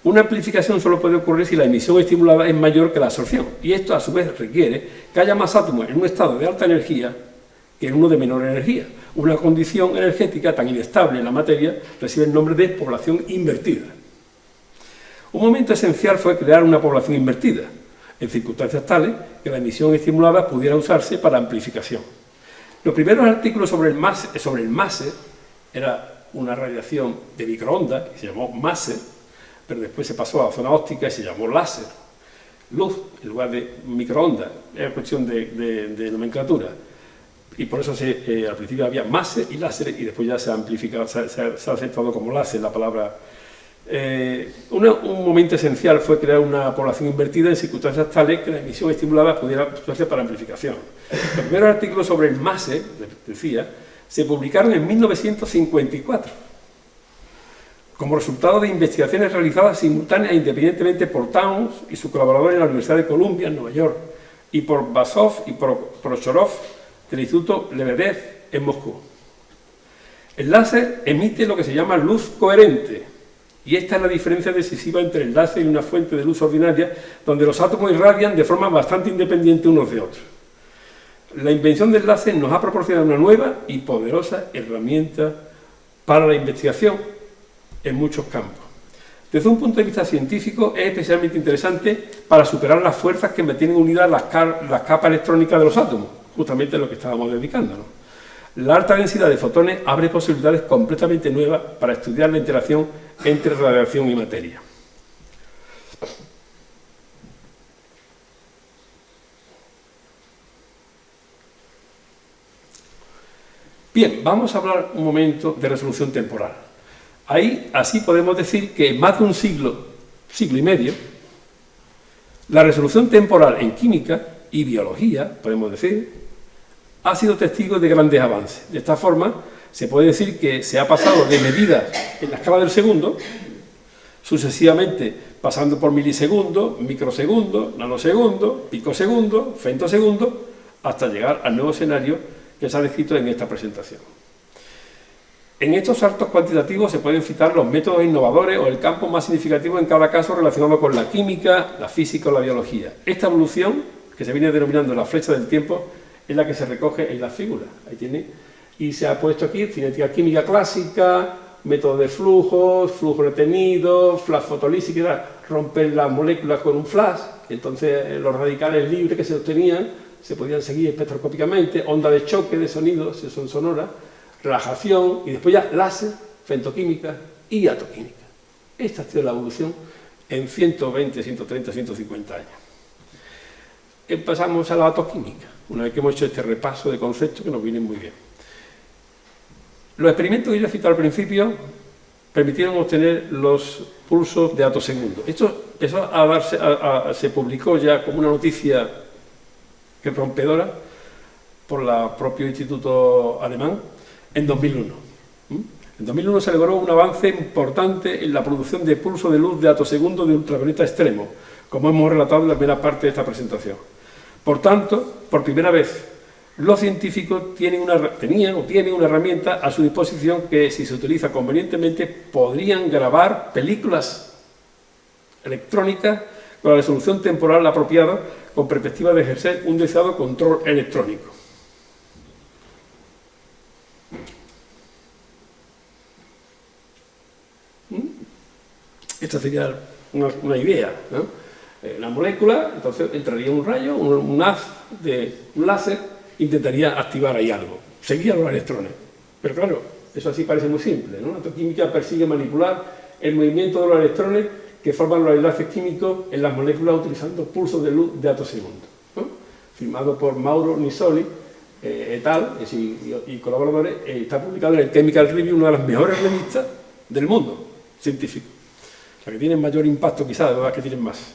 Una amplificación solo puede ocurrir si la emisión estimulada es mayor que la absorción, y esto a su vez requiere que haya más átomos en un estado de alta energía que en uno de menor energía. Una condición energética tan inestable en la materia recibe el nombre de población invertida. Un momento esencial fue crear una población invertida, en circunstancias tales que la emisión estimulada pudiera usarse para amplificación. Los primeros artículos sobre el máser era una radiación de microondas, que se llamó máser, pero después se pasó a la zona óptica y se llamó láser. Luz en lugar de microondas, era cuestión de nomenclatura. Y por eso al principio había máser y láser y después ya se ha amplificado, se ha aceptado como láser la palabra. Un momento esencial fue crear una población invertida en circunstancias tales que la emisión estimulada pudiera usarse para amplificación. Los primeros artículos sobre el máser, decía, se publicaron en 1954, como resultado de investigaciones realizadas simultáneas e independientemente por Towns y sus colaboradores en la Universidad de Columbia, en Nueva York, y por Basov y por Prochorov del Instituto Lebedev en Moscú. El láser emite lo que se llama luz coherente, y esta es la diferencia decisiva entre el láser y una fuente de luz ordinaria, donde los átomos irradian de forma bastante independiente unos de otros. La invención del láser nos ha proporcionado una nueva y poderosa herramienta para la investigación en muchos campos. Desde un punto de vista científico es especialmente interesante para superar las fuerzas que mantienen unidas las capas electrónicas de los átomos, justamente a lo que estábamos dedicándonos. La alta densidad de fotones abre posibilidades completamente nuevas para estudiar la interacción entre radiación y materia. Bien, vamos a hablar un momento de resolución temporal. Ahí, así podemos decir que en más de un siglo y medio, la resolución temporal en química y biología, podemos decir, ha sido testigo de grandes avances. De esta forma, se puede decir que se ha pasado de medidas en la escala del segundo, sucesivamente pasando por milisegundos, microsegundos, nanosegundos, picosegundos, femtosegundos, hasta llegar al nuevo escenario que se ha descrito en esta presentación. En estos saltos cuantitativos se pueden citar los métodos innovadores o el campo más significativo en cada caso relacionado con la química, la física o la biología. Esta evolución, que se viene denominando la flecha del tiempo, es la que se recoge en la figura. Ahí tiene. Y se ha puesto aquí cinética química clásica, método de flujos, flujo retenido, flash fotolísis, que era romper las moléculas con un flash, entonces los radicales libres que se obtenían se podían seguir espectroscópicamente, onda de choque de sonido, si son sonoras, relajación, y después ya láser, femtoquímica y atoquímica. Esta ha sido la evolución en 120, 130, 150 años. Pasamos a la atoquímica, una vez que hemos hecho este repaso de conceptos que nos vienen muy bien. Los experimentos que yo he citado al principio permitieron obtener los pulsos de atosegundo. Esto empezó se publicó ya como una noticia rompedora por el propio instituto alemán en 2001. En 2001 se logró un avance importante en la producción de pulso de luz de atosegunda de ultravioleta extremo, como hemos relatado en la primera parte de esta presentación. Por tanto, por primera vez, los científicos tienen una herramienta a su disposición que, si se utiliza convenientemente, podrían grabar películas electrónicas con la resolución temporal apropiada, con perspectiva de ejercer un deseado control electrónico. Esta sería una idea, ¿no? La molécula, entonces entraría un rayo, un haz de un láser, intentaría activar ahí algo, seguía los electrones. Pero claro, eso así parece muy simple, ¿no? La atoquímica persigue manipular el movimiento de los electrones que forman los enlaces químicos en las moléculas utilizando pulsos de luz de atosegundo, ¿no? Firmado por Mauro Nisoli et al. Y colaboradores, está publicado en el Chemical Review, una de las mejores revistas del mundo científico. La que tienen mayor impacto quizás, de las que tienen más.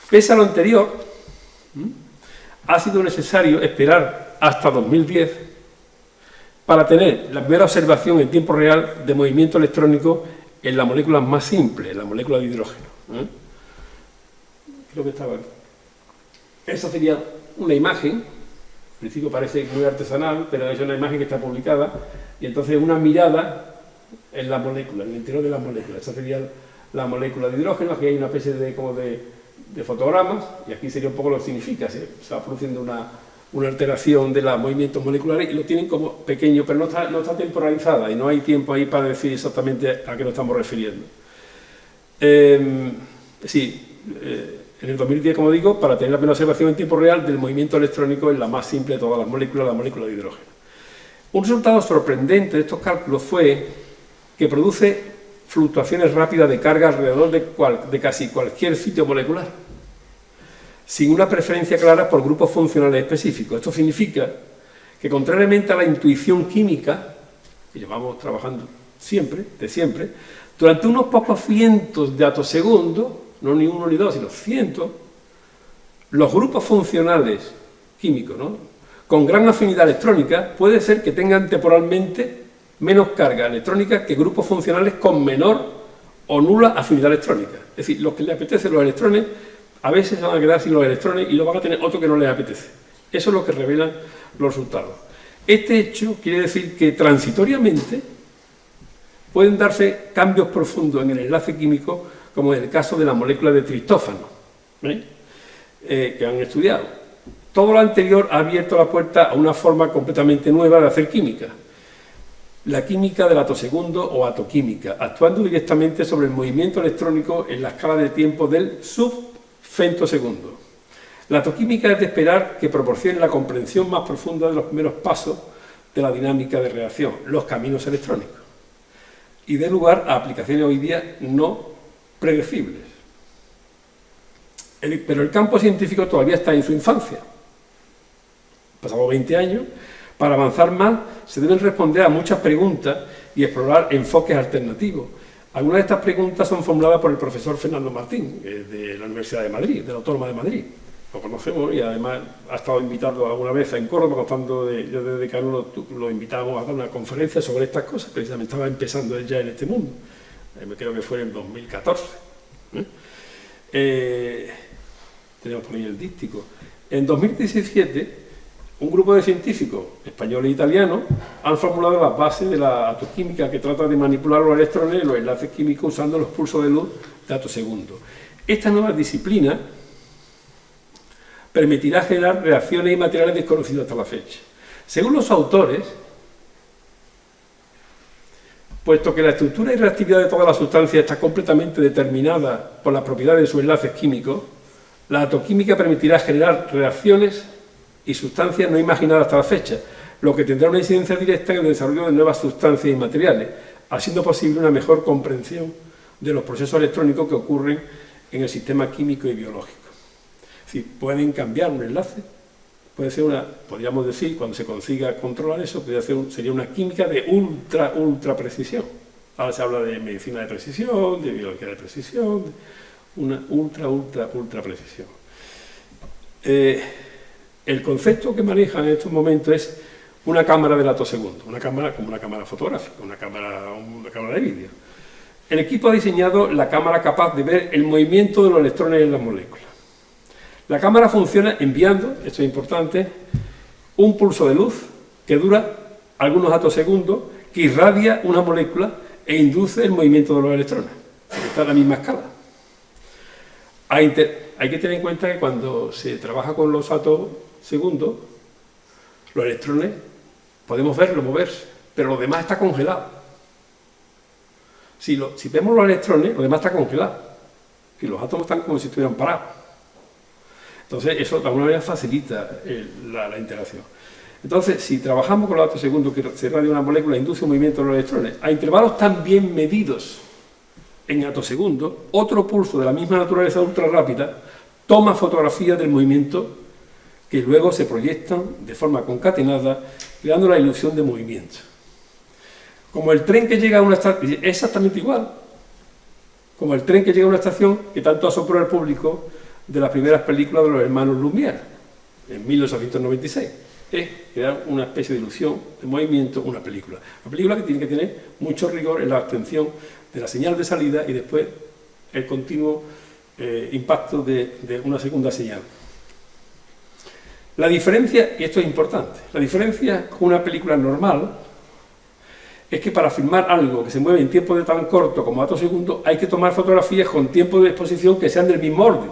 Pese a lo anterior, ha sido necesario esperar hasta 2010 para tener la primera observación en tiempo real de movimiento electrónico en la molécula más simple, en la molécula de hidrógeno. Creo que estaba aquí. Esa sería una imagen, en principio parece muy artesanal, pero es una imagen que está publicada, y entonces una mirada en la molécula, en el interior de la molécula. Esa sería la molécula de hidrógeno, aquí hay una especie de fotogramas, y aquí sería un poco lo que significa, se va produciendo una alteración de los movimientos moleculares, y lo tienen como pequeño, pero no está temporalizada, y no hay tiempo ahí para decir exactamente a qué nos estamos refiriendo. En el 2010, como digo, para tener la primera observación en tiempo real del movimiento electrónico en la más simple de todas las moléculas, la molécula de hidrógeno. Un resultado sorprendente de estos cálculos fue que produce fluctuaciones rápidas de carga alrededor de casi cualquier sitio molecular, sin una preferencia clara por grupos funcionales específicos. Esto significa que, contrariamente a la intuición química, que llevamos trabajando siempre, durante unos pocos cientos de atosegundos, no ni uno ni dos, sino cientos, los grupos funcionales químicos, ¿no?, con gran afinidad electrónica, puede ser que tengan temporalmente menos carga electrónica que grupos funcionales con menor o nula afinidad electrónica. Es decir, los que les apetecen los electrones, a veces se van a quedar sin los electrones y luego van a tener otro que no les apetece. Eso es lo que revelan los resultados. Este hecho quiere decir que transitoriamente pueden darse cambios profundos en el enlace químico, como en el caso de la molécula de triptófano, que han estudiado. Todo lo anterior ha abierto la puerta a una forma completamente nueva de hacer química, la química del atosegundo o atoquímica, actuando directamente sobre el movimiento electrónico en la escala de tiempo del subfemtosegundo. La atoquímica es de esperar que proporcione la comprensión más profunda de los primeros pasos de la dinámica de reacción, los caminos electrónicos, y dé lugar a aplicaciones hoy día no predecibles. Pero el campo científico todavía está en su infancia. Pasado 20 años, para avanzar más se deben responder a muchas preguntas y explorar enfoques alternativos. Algunas de estas preguntas son formuladas por el profesor Fernando Martín, de la Universidad de Madrid, de la Autónoma de Madrid. Lo conocemos y además ha estado invitado alguna vez en Córdoba, yo desde decano lo invitamos a dar una conferencia sobre estas cosas, precisamente estaba empezando él ya en este mundo, creo que fue en 2014. Tenemos por ahí el díptico. En 2017, un grupo de científicos españoles e italianos han formulado las bases de la atoquímica, que trata de manipular los electrones en los enlaces químicos usando los pulsos de luz de atosegundo. Esta nueva disciplina permitirá generar reacciones y materiales desconocidos hasta la fecha. Según los autores, puesto que la estructura y reactividad de todas las sustancias está completamente determinada por las propiedades de sus enlaces químicos, la atoquímica permitirá generar reacciones y sustancias no imaginadas hasta la fecha, lo que tendrá una incidencia directa en el desarrollo de nuevas sustancias y materiales, haciendo posible una mejor comprensión de los procesos electrónicos que ocurren en el sistema químico y biológico. Es decir, pueden cambiar un enlace, puede ser podríamos decir, cuando se consiga controlar eso, sería una química de ultra precisión. Ahora se habla de medicina de precisión, de biología de precisión, una ultra precisión. El concepto que manejan en estos momentos es una cámara del atosegundo, una cámara como una cámara fotográfica, una cámara de vídeo. El equipo ha diseñado la cámara capaz de ver el movimiento de los electrones en las moléculas. La cámara funciona enviando, esto es importante, un pulso de luz que dura algunos atosegundos, que irradia una molécula e induce el movimiento de los electrones. Está en la misma escala. Hay que tener en cuenta que cuando se trabaja con los atosegundos, los electrones podemos verlos moverse, pero lo demás está congelado. Si vemos los electrones, lo demás está congelado. Y los átomos están como si estuvieran parados. Entonces, eso de alguna manera facilita la interacción. Entonces, si trabajamos con los atosegundos que se irradia una molécula e induce un movimiento de los electrones, a intervalos tan bien medidos en atosegundos, otro pulso de la misma naturaleza ultra rápida toma fotografías del movimiento que luego se proyectan de forma concatenada, creando la ilusión de movimiento. Como el tren que llega a una estación, exactamente igual, como el tren que llega a una estación que tanto asombró al público de las primeras películas de los hermanos Lumière, en 1896. Es crear una especie de ilusión de movimiento, una película que tiene que tener mucho rigor en la obtención de la señal de salida y después el continuo impacto de una segunda señal. La diferencia, y esto es importante, la diferencia con una película normal es que para filmar algo que se mueve en tiempo de tan corto como atosegundos hay que tomar fotografías con tiempo de exposición que sean del mismo orden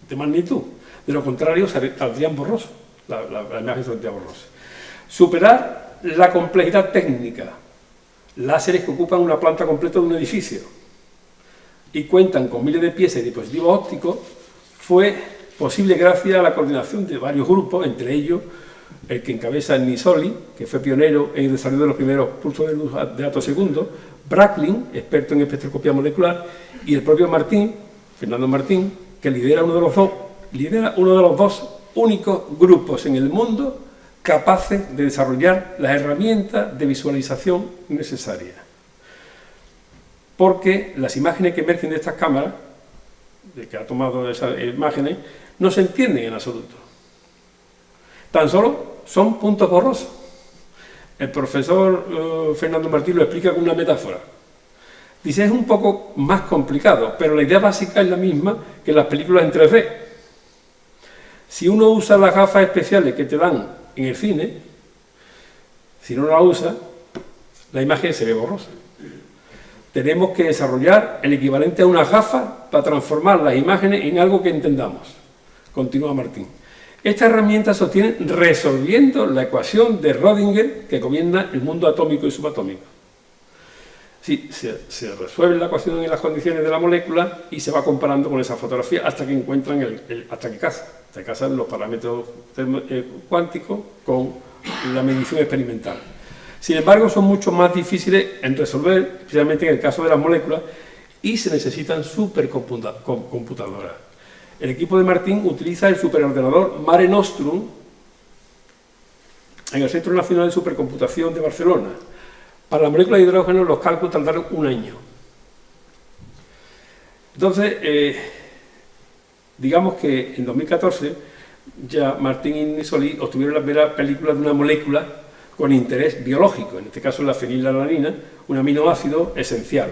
de magnitud. De lo contrario, saldrían borrosos. La imagen saldría borrosa. Superar la complejidad técnica. Láseres que ocupan una planta completa de un edificio y cuentan con miles de piezas y dispositivos ópticos fue posible gracias a la coordinación de varios grupos, entre ellos el que encabeza Nisoli, que fue pionero en el desarrollo de los primeros pulsos de luz de atosegundos, Bracklin, experto en espectroscopía molecular, y el propio Martín, Fernando Martín, que lidera uno de los dos únicos grupos en el mundo capaces de desarrollar las herramientas de visualización necesarias. Porque las imágenes que emergen de estas cámaras, de que ha tomado esas imágenes, no se entienden en absoluto. Tan solo son puntos borrosos. El profesor Fernando Martín lo explica con una metáfora. Dice, es un poco más complicado, pero la idea básica es la misma que en las películas en 3D. Si uno usa las gafas especiales que te dan en el cine, si no las usa, la imagen se ve borrosa. Tenemos que desarrollar el equivalente a una gafa para transformar las imágenes en algo que entendamos. Continúa Martín. Esta herramienta sostiene resolviendo la ecuación de Rödinger que gobierna el mundo atómico y subatómico. Sí, se resuelve la ecuación en las condiciones de la molécula y se va comparando con esa fotografía hasta que encuentran hasta que casan los parámetros cuánticos con la medición experimental. Sin embargo, son mucho más difíciles en resolver, especialmente en el caso de las moléculas, y se necesitan supercomputadoras. El equipo de Martín utiliza el superordenador Mare Nostrum en el Centro Nacional de Supercomputación de Barcelona. Para la molécula de hidrógeno los cálculos tardaron un año. Entonces, digamos que en 2014 ya Martín y Nisoli obtuvieron la primera película de una molécula con interés biológico, en este caso la fenilalanina, un aminoácido esencial.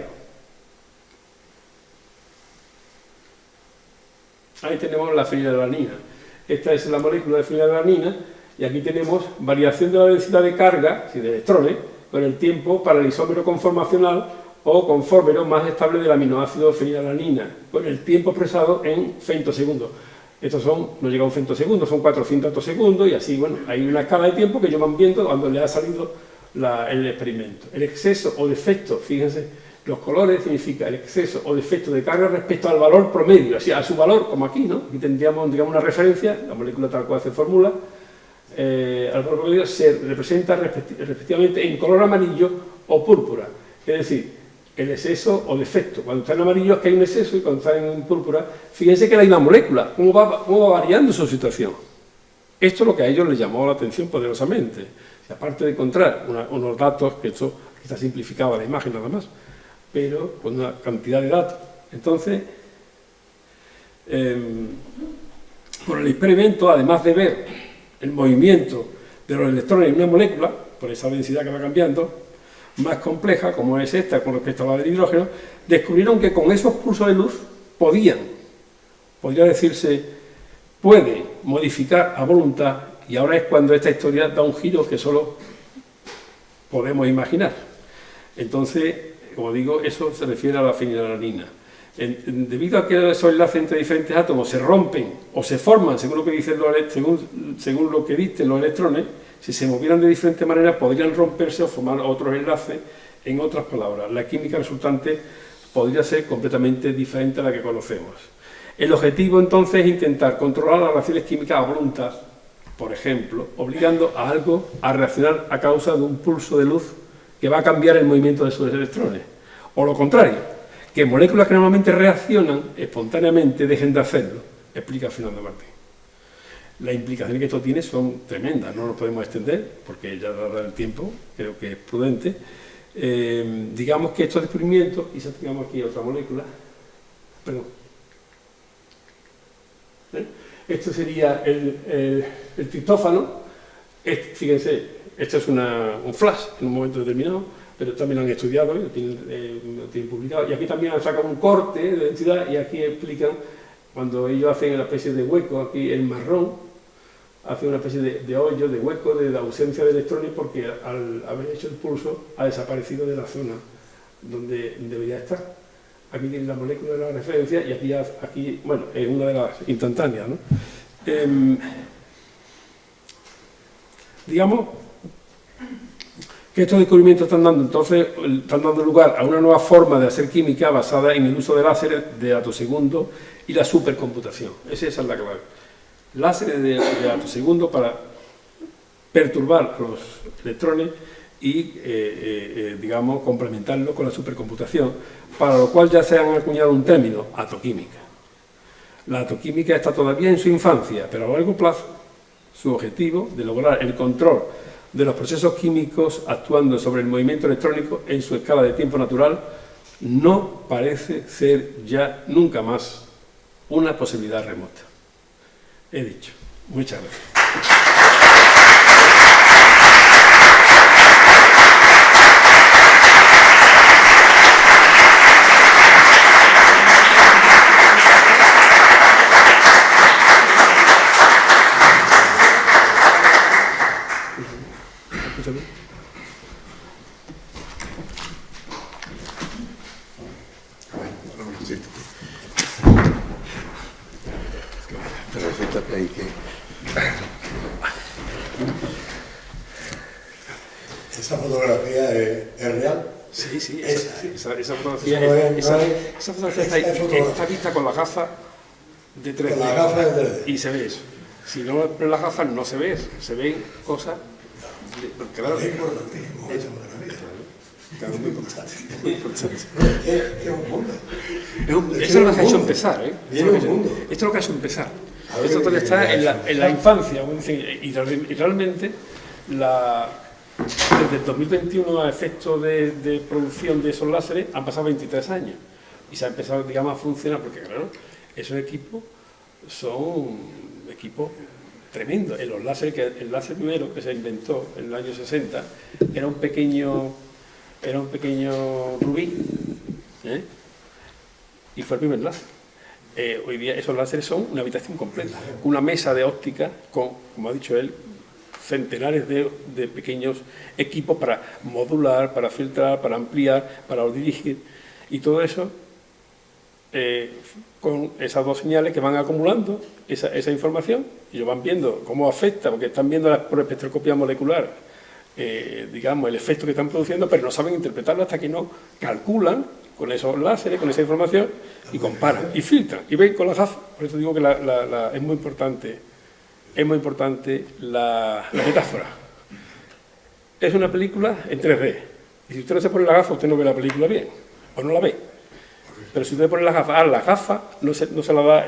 Ahí tenemos la fenilalanina. Esta es la molécula de fenilalanina y aquí tenemos variación de la densidad de carga, de electrones, con el tiempo para el isómero conformacional o conformero más estable del aminoácido fenilalanina, con el tiempo expresado en femtosegundos. Estos no llega a un femtosegundo, son 400 atosegundos y así, bueno, hay una escala de tiempo que ellos van viendo cuando le ha salido el experimento. El exceso o defecto, fíjense, los colores significa el exceso o defecto de carga respecto al valor promedio, así a su valor, como aquí, ¿no? Aquí tendríamos, digamos, una referencia, la molécula tal cual se formula, al valor promedio se representa respectivamente en color amarillo o púrpura, es decir, el exceso o defecto. Cuando está en amarillo es que hay un exceso y cuando está en púrpura, fíjense que es la misma molécula, cómo va variando su situación. Esto es lo que a ellos les llamó la atención poderosamente. Y aparte de encontrar unos datos, que esto quizás simplificaba la imagen nada más, pero con una cantidad de datos. Entonces, por el experimento, además de ver el movimiento de los electrones en una molécula, por esa densidad que va cambiando, más compleja, como es esta con respecto a la del hidrógeno, descubrieron que con esos pulsos de luz podría decirse, puede modificar a voluntad, y ahora es cuando esta historia da un giro que solo podemos imaginar. Entonces, como digo, eso se refiere a la fenilalanina. Debido a que esos enlaces entre diferentes átomos se rompen o se forman, según lo que dicen según lo que dicen los electrones, si se movieran de diferentes maneras podrían romperse o formar otros enlaces. En otras palabras, la química resultante podría ser completamente diferente a la que conocemos. El objetivo entonces es intentar controlar las reacciones químicas a voluntad, por ejemplo, obligando a algo a reaccionar a causa de un pulso de luz que va a cambiar el movimiento de sus electrones. O lo contrario, que moléculas que normalmente reaccionan espontáneamente dejen de hacerlo, explica Fernando Martín. Las implicaciones que esto tiene son tremendas, no nos podemos extender, porque ya dado el tiempo, creo que es prudente. Digamos que estos descubrimientos, y digamos aquí otra molécula, perdón. Esto sería el triptófano. Fíjense, esto es un flash en un momento determinado, pero también lo han estudiado, lo tienen publicado, y aquí también han sacado un corte de densidad, y aquí explican, cuando ellos hacen una especie de hueco, aquí el marrón, hace una especie de hoyo, de hueco, de la ausencia de electrones, porque al haber hecho el pulso ha desaparecido de la zona donde debería estar. Aquí tiene la molécula de la referencia y aquí bueno, es una de las instantáneas, ¿no? Digamos que estos descubrimientos están dando lugar a una nueva forma de hacer química basada en el uso de láseres de atosegundo y la supercomputación. Esa es la clave. Láseres de atosegundo para perturbar a los electrones y, digamos, complementarlo con la supercomputación, para lo cual ya se han acuñado un término, atoquímica. La atoquímica está todavía en su infancia, pero a largo plazo su objetivo de lograr el control de los procesos químicos actuando sobre el movimiento electrónico en su escala de tiempo natural no parece ser ya nunca más una posibilidad remota. He dicho. Muchas gracias. ¿Esa fotografía es real? Sí, sí, esa fotografía está vista con la gafa de 3D. Con la gafa de 3D. Y se ve eso. Si no pones las gafas no se ve eso, se ven cosas... Claro, es importantísimo esa fotografía. Claro, muy importante. Es un mundo. Eso es lo que ha hecho empezar, ¿eh? Esto es lo que ha hecho empezar. Esto todavía está en la infancia, y realmente desde el 2021 a efecto de producción de esos láseres han pasado 23 años y se ha empezado, digamos, a funcionar, porque claro, esos equipos son equipos tremendos. El láser primero que se inventó en el año 60 era un pequeño rubí, ¿eh? Y fue el primer láser. Hoy día esos láseres son una habitación completa, una mesa de óptica con, como ha dicho él, centenares de pequeños equipos para modular, para filtrar, para ampliar, para dirigir, y todo eso con esas dos señales que van acumulando esa información, y ellos van viendo cómo afecta, porque están viendo por espectroscopía molecular, digamos, el efecto que están produciendo, pero no saben interpretarlo hasta que no calculan con esos láseres, con esa información, y comparan, y filtran, y ven con las gafas. Por eso digo que es muy importante la metáfora. Es una película en 3D, y si usted no se pone la gafa, usted no ve la película bien, o no la ve. Pero si usted pone las gafas no se la da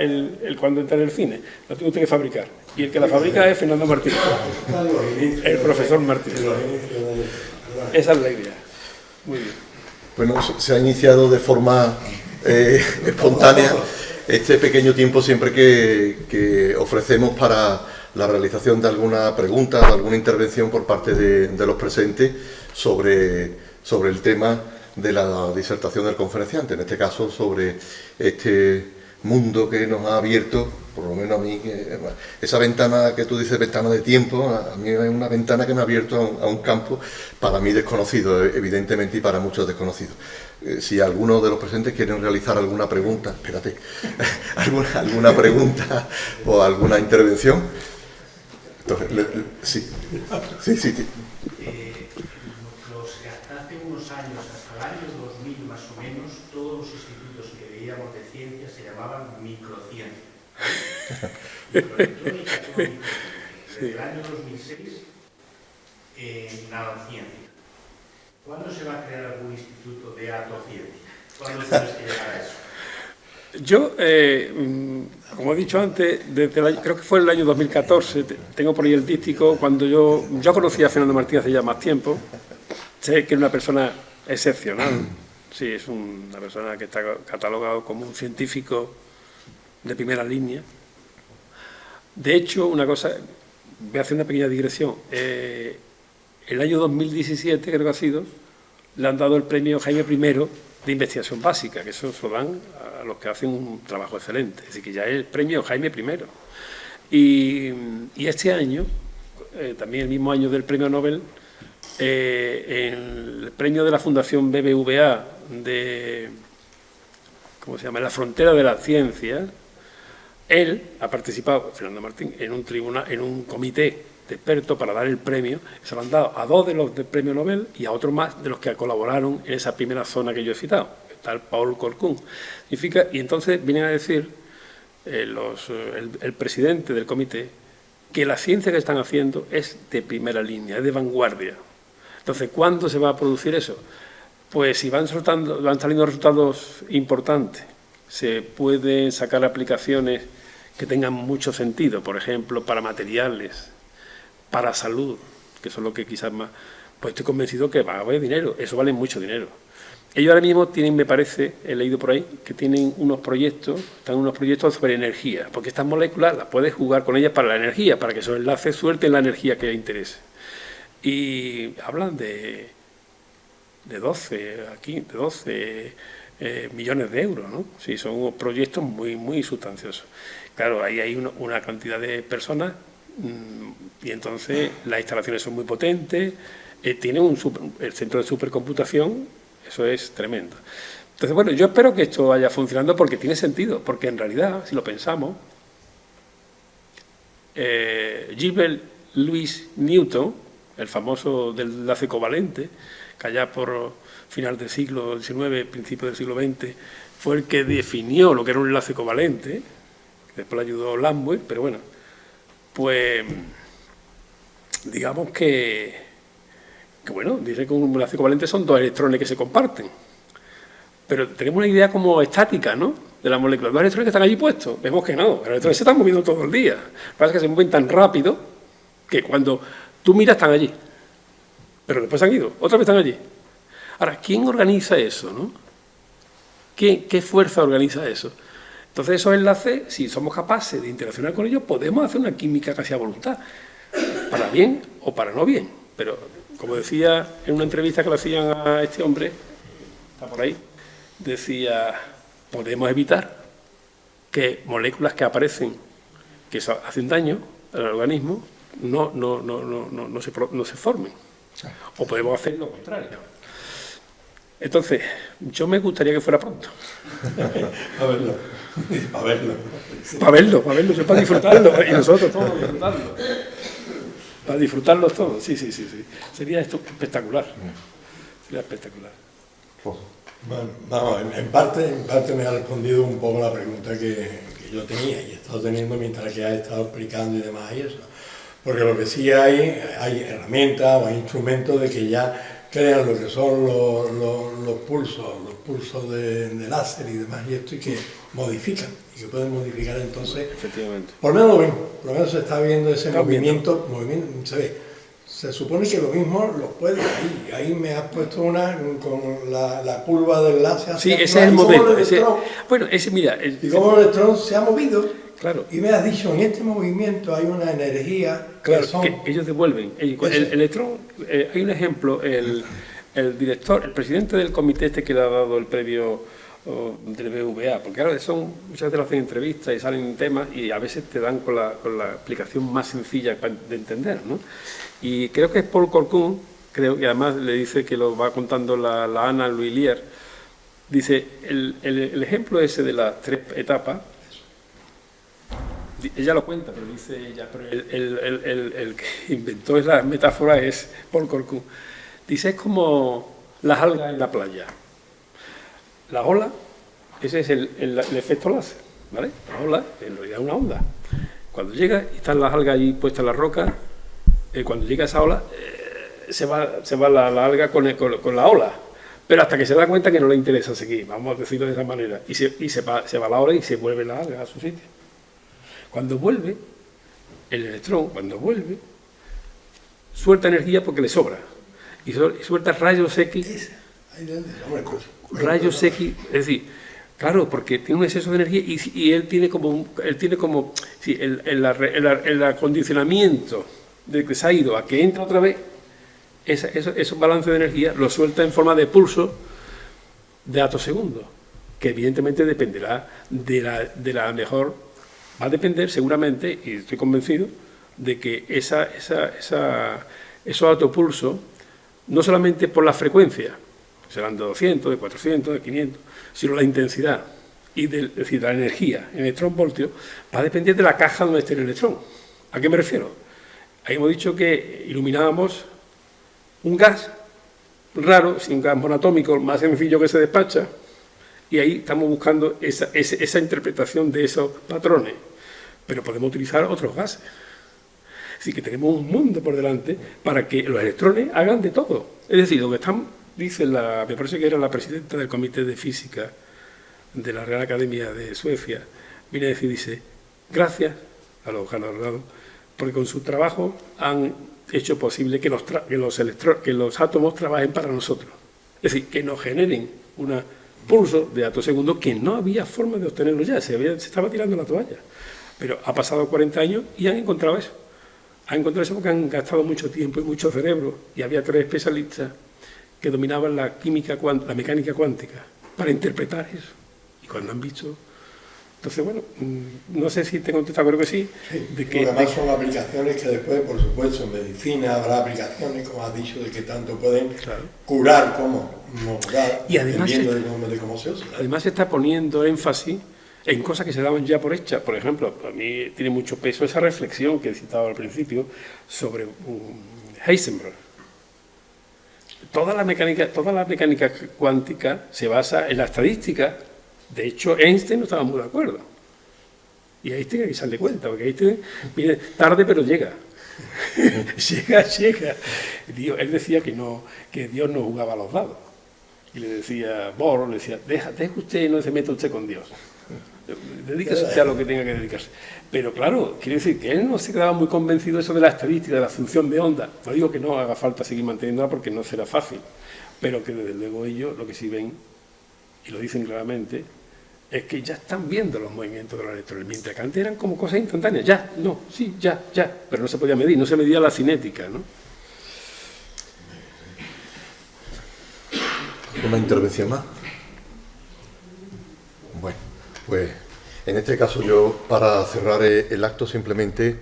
cuando entra en el cine, la tiene usted que fabricar. Y el que la fabrica es Fernando Martín, el profesor Martín. Esa es la idea. Muy bien. Bueno, se ha iniciado de forma espontánea este pequeño tiempo siempre que ofrecemos para la realización de alguna pregunta o alguna intervención por parte de los presentes sobre el tema de la disertación del conferenciante, en este caso sobre este mundo que nos ha abierto, por lo menos a mí, esa ventana que tú dices, ventana de tiempo, a mí es una ventana que me ha abierto a un campo para mí desconocido, evidentemente, y para muchos desconocidos. Si alguno de los presentes quieren realizar alguna pregunta, espérate, alguna pregunta o alguna intervención, entonces, sí. Hace unos años, hasta el año 2000 más o menos, todos los institutos que veíamos de ciencia se llamaban microciencia. Microelectrónica, desde el año 2006, nanociencia. ¿Cuándo se va a crear algún instituto de atociencia? ¿Cuándo tienes que llegar a eso? Yo, como he dicho antes, creo que fue el año 2014, tengo por ahí el dístico, cuando yo conocí a Fernando Martín hace ya más tiempo, sé que es una persona excepcional, sí, es una persona que está catalogado como un científico de primera línea. De hecho, una cosa, voy a hacer una pequeña digresión, el año 2017, creo que ha sido, le han dado el premio Jaime I de investigación básica, que eso se lo dan a los que hacen un trabajo excelente, es decir, que ya es el premio Jaime I. Y este año, también el mismo año del premio Nobel, el premio de la Fundación BBVA de, ¿cómo se llama?, en la frontera de la ciencia, él ha participado, Fernando Martín, en un tribunal, en un comité de expertos para dar el premio. Se lo han dado a 2 de los del premio Nobel y a otros más de los que colaboraron en esa primera zona que yo he citado, está el Paul Colquhoun. Y entonces vienen a decir el presidente del comité que la ciencia que están haciendo es de primera línea, es de vanguardia. Entonces, ¿cuándo se va a producir eso? Pues si van saliendo resultados importantes, se pueden sacar aplicaciones que tengan mucho sentido, por ejemplo, para materiales, para salud, que son lo que quizás más, pues estoy convencido que va a haber dinero, eso vale mucho dinero. Ellos ahora mismo tienen, me parece, he leído por ahí, que tienen unos proyectos, sobre energía, porque estas moléculas las puedes jugar con ellas para la energía, para que esos enlaces suelten la energía que les interese. Y hablan de 12 millones de euros, ¿no? Sí, son proyectos muy, muy sustanciosos. Claro, ahí hay una cantidad de personas y entonces las instalaciones son muy potentes, tienen el centro de supercomputación, eso es tremendo. Entonces, bueno, yo espero que esto vaya funcionando porque tiene sentido, porque en realidad, si lo pensamos, Gilbert Louis Newton, el famoso del enlace covalente, que allá por final del siglo XIX, principio del siglo XX, fue el que definió lo que era un enlace covalente, después le ayudó Langmuir, pero bueno, pues digamos que bueno, dice que un enlace covalente son 2 electrones que se comparten, pero tenemos una idea como estática, ¿no?, de la molécula, 2 electrones que están allí puestos, vemos que no, los electrones se están moviendo todo el día, lo que pasa es que se mueven tan rápido que cuando tú miras están allí, pero después han ido, otra vez están allí. Ahora, ¿quién organiza eso, no? ¿Qué fuerza organiza eso? Entonces, esos enlaces, si somos capaces de interaccionar con ellos, podemos hacer una química casi a voluntad, para bien o para no bien. Pero, como decía en una entrevista que le hacían a este hombre, está por ahí, decía, podemos evitar que moléculas que aparecen, que hacen daño al organismo, no se formen. O podemos hacer lo contrario. Entonces, yo me gustaría que fuera pronto. Para verlo, para disfrutarlo, y nosotros todos disfrutarlo. Para disfrutarlo todos, sí. Sería esto espectacular. Sería espectacular. Bueno, vamos, en parte me ha respondido un poco la pregunta que yo tenía y he estado teniendo mientras que has estado explicando y demás y eso. Porque lo que sí hay herramientas o hay instrumentos de que ya crean lo que son los pulsos de láser y demás y esto, y que modifican, y que pueden modificar entonces. Efectivamente. Por lo menos lo mismo, por lo menos se está viendo ese movimiento, se ve. Se supone que lo mismo lo puede, ahí me has puesto una con la curva del láser. Sí, ese es el modelo. Bueno, mira. Y cómo el electrón se ha movido. Claro. Y me has dicho, en este movimiento hay una energía Claro, que son... que ellos devuelven. El electrón, hay un ejemplo, el director, el presidente del comité este que le ha dado el premio del BVA, porque claro, muchas veces hacen entrevistas y salen temas y a veces te dan con la explicación más sencilla de entender, ¿no? Y creo que es Paul Corcoran, creo que además le dice que lo va contando la Ana Louillier, dice, el ejemplo ese de las 3 etapas, ella lo cuenta, pero dice ella, pero el que inventó esa metáfora es Paul Corcoran. Dice, es como las algas en la playa. La ola, ese es el efecto láser, ¿vale? La ola, en realidad es una onda. Cuando llega y están las algas ahí puestas en la roca, cuando llega esa ola, se va la alga con la ola. Pero hasta que se da cuenta que no le interesa seguir, vamos a decirlo de esa manera. Y se va la ola y se vuelve la alga a su sitio. Cuando vuelve, el electrón, suelta energía porque le sobra. Y suelta rayos X. Rayos X, es decir, claro, porque tiene un exceso de energía y él tiene como el acondicionamiento de que se ha ido a que entra otra vez, esos balances de energía lo suelta en forma de pulso de atosegundos, que evidentemente dependerá de la mejor, va a depender seguramente, y estoy convencido, de que esos atopulsos, no solamente por la frecuencia, serán de 200, de 400, de 500, sino la intensidad y es decir, la energía en electrón-voltio va a depender de la caja donde esté el electrón. ¿A qué me refiero? Ahí hemos dicho que iluminábamos un gas raro, un gas monoatómico más sencillo que se despacha, y ahí estamos buscando esa interpretación de esos patrones, pero podemos utilizar otros gases. Así que tenemos un mundo por delante para que los electrones hagan de todo. Es decir, lo que están... Dice me parece que era la presidenta del Comité de Física de la Real Academia de Suecia, viene a decir, dice, gracias a los galardonados, porque con su trabajo han hecho posible que los átomos trabajen para nosotros. Es decir, que nos generen un pulso de atosegundos que no había forma de obtenerlo ya, se estaba tirando la toalla. Pero ha pasado 40 años y han encontrado eso. Han encontrado eso porque han gastado mucho tiempo y mucho cerebro, y había 3 especialistas que dominaban la mecánica cuántica para interpretar eso. Y cuando han visto... Entonces, bueno, no sé si te he contestado, creo que sí. Además son aplicaciones que después, por supuesto, en medicina habrá aplicaciones, como has dicho, de que tanto pueden curar como no curar, y además dependiendo de cómo se usa. Además se está poniendo énfasis en cosas que se daban ya por hechas. Por ejemplo, a mí tiene mucho peso esa reflexión que he citado al principio sobre Heisenberg. Toda la mecánica cuántica se basa en la estadística. De hecho, Einstein no estaba muy de acuerdo. Y Einstein hay que darle cuenta, porque Einstein viene tarde pero llega. llega. Él decía que Dios no jugaba a los dados. Y le decía, Bohr, le decía, deje usted, no se meta usted con Dios. Dedíquese usted a lo que tenga que dedicarse. Pero claro, quiere decir que él no se quedaba muy convencido de eso de la estadística, de la función de onda. No digo que no haga falta seguir manteniéndola porque no será fácil, pero que desde luego ellos lo que sí ven, y lo dicen claramente, es que ya están viendo los movimientos de los electrones, mientras que antes eran como cosas instantáneas, ya, pero no se podía medir, no se medía la cinética, ¿no? ¿Una intervención más? Bueno, pues en este caso yo, para cerrar el acto, simplemente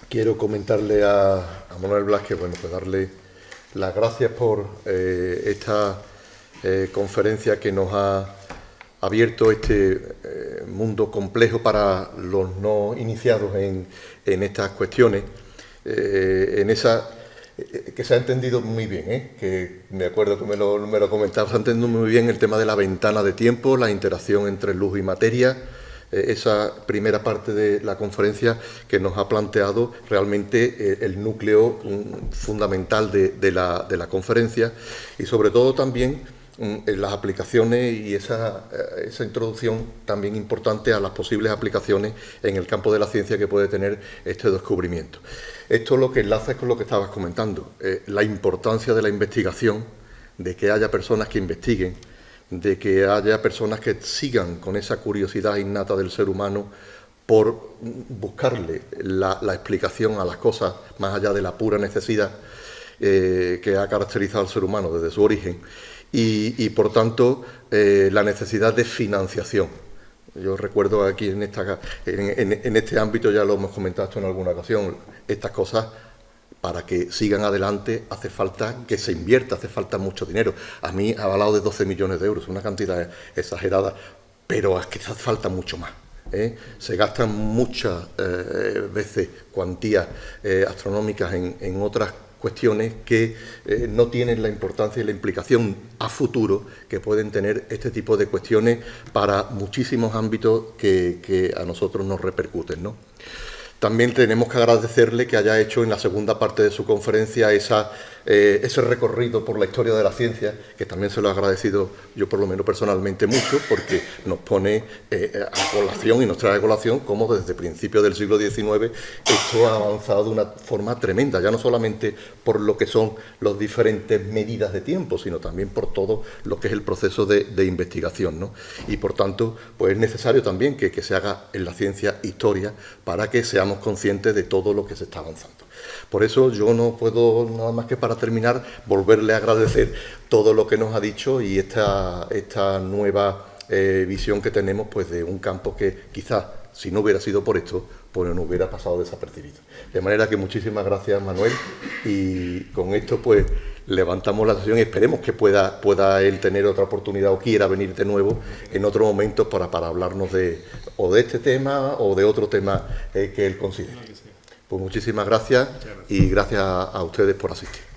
quiero comentarle a Manuel Blázquez, bueno, pues darle las gracias por esta conferencia que nos ha abierto este mundo complejo para los no iniciados en estas cuestiones, que se ha entendido muy bien, que de acuerdo que me lo comentaba, se ha entendido muy bien el tema de la ventana de tiempo, la interacción entre luz y materia, esa primera parte de la conferencia que nos ha planteado realmente el núcleo fundamental de la conferencia, y sobre todo también en las aplicaciones y esa introducción también importante a las posibles aplicaciones en el campo de la ciencia que puede tener este descubrimiento. Esto lo que enlaza es con lo que estabas comentando, la importancia de la investigación, de que haya personas que investiguen, de que haya personas que sigan con esa curiosidad innata del ser humano por buscarle la explicación a las cosas más allá de la pura necesidad que ha caracterizado al ser humano desde su origen y por tanto, la necesidad de financiación. Yo recuerdo aquí en este ámbito, ya lo hemos comentado esto en alguna ocasión, estas cosas, para que sigan adelante hace falta que se invierta, hace falta mucho dinero. A mí ha hablado de 12 millones de euros, una cantidad exagerada, pero es que hace falta mucho más. Se gastan muchas veces cuantías astronómicas en otras cuestiones que no tienen la importancia y la implicación a futuro que pueden tener este tipo de cuestiones para muchísimos ámbitos que a nosotros nos repercuten, ¿no? También tenemos que agradecerle que haya hecho en la segunda parte de su conferencia ese recorrido por la historia de la ciencia, que también se lo he agradecido yo por lo menos personalmente mucho, porque nos pone a colación y nos trae a colación cómo desde principios del siglo XIX esto ha avanzado de una forma tremenda, ya no solamente por lo que son las diferentes medidas de tiempo, sino también por todo lo que es el proceso de investigación, ¿no? Y por tanto, pues es necesario también que se haga en la ciencia historia para que seamos conscientes de todo lo que se está avanzando. Por eso yo no puedo, nada más que para terminar, volverle a agradecer todo lo que nos ha dicho y esta nueva visión que tenemos, pues, de un campo que quizás, si no hubiera sido por esto, pues no hubiera pasado desapercibido. De manera que muchísimas gracias, Manuel, y con esto pues levantamos la sesión y esperemos que pueda él tener otra oportunidad o quiera venir de nuevo en otro momento para hablarnos de este tema o de otro tema que él considere. Pues muchísimas gracias y gracias a ustedes por asistir.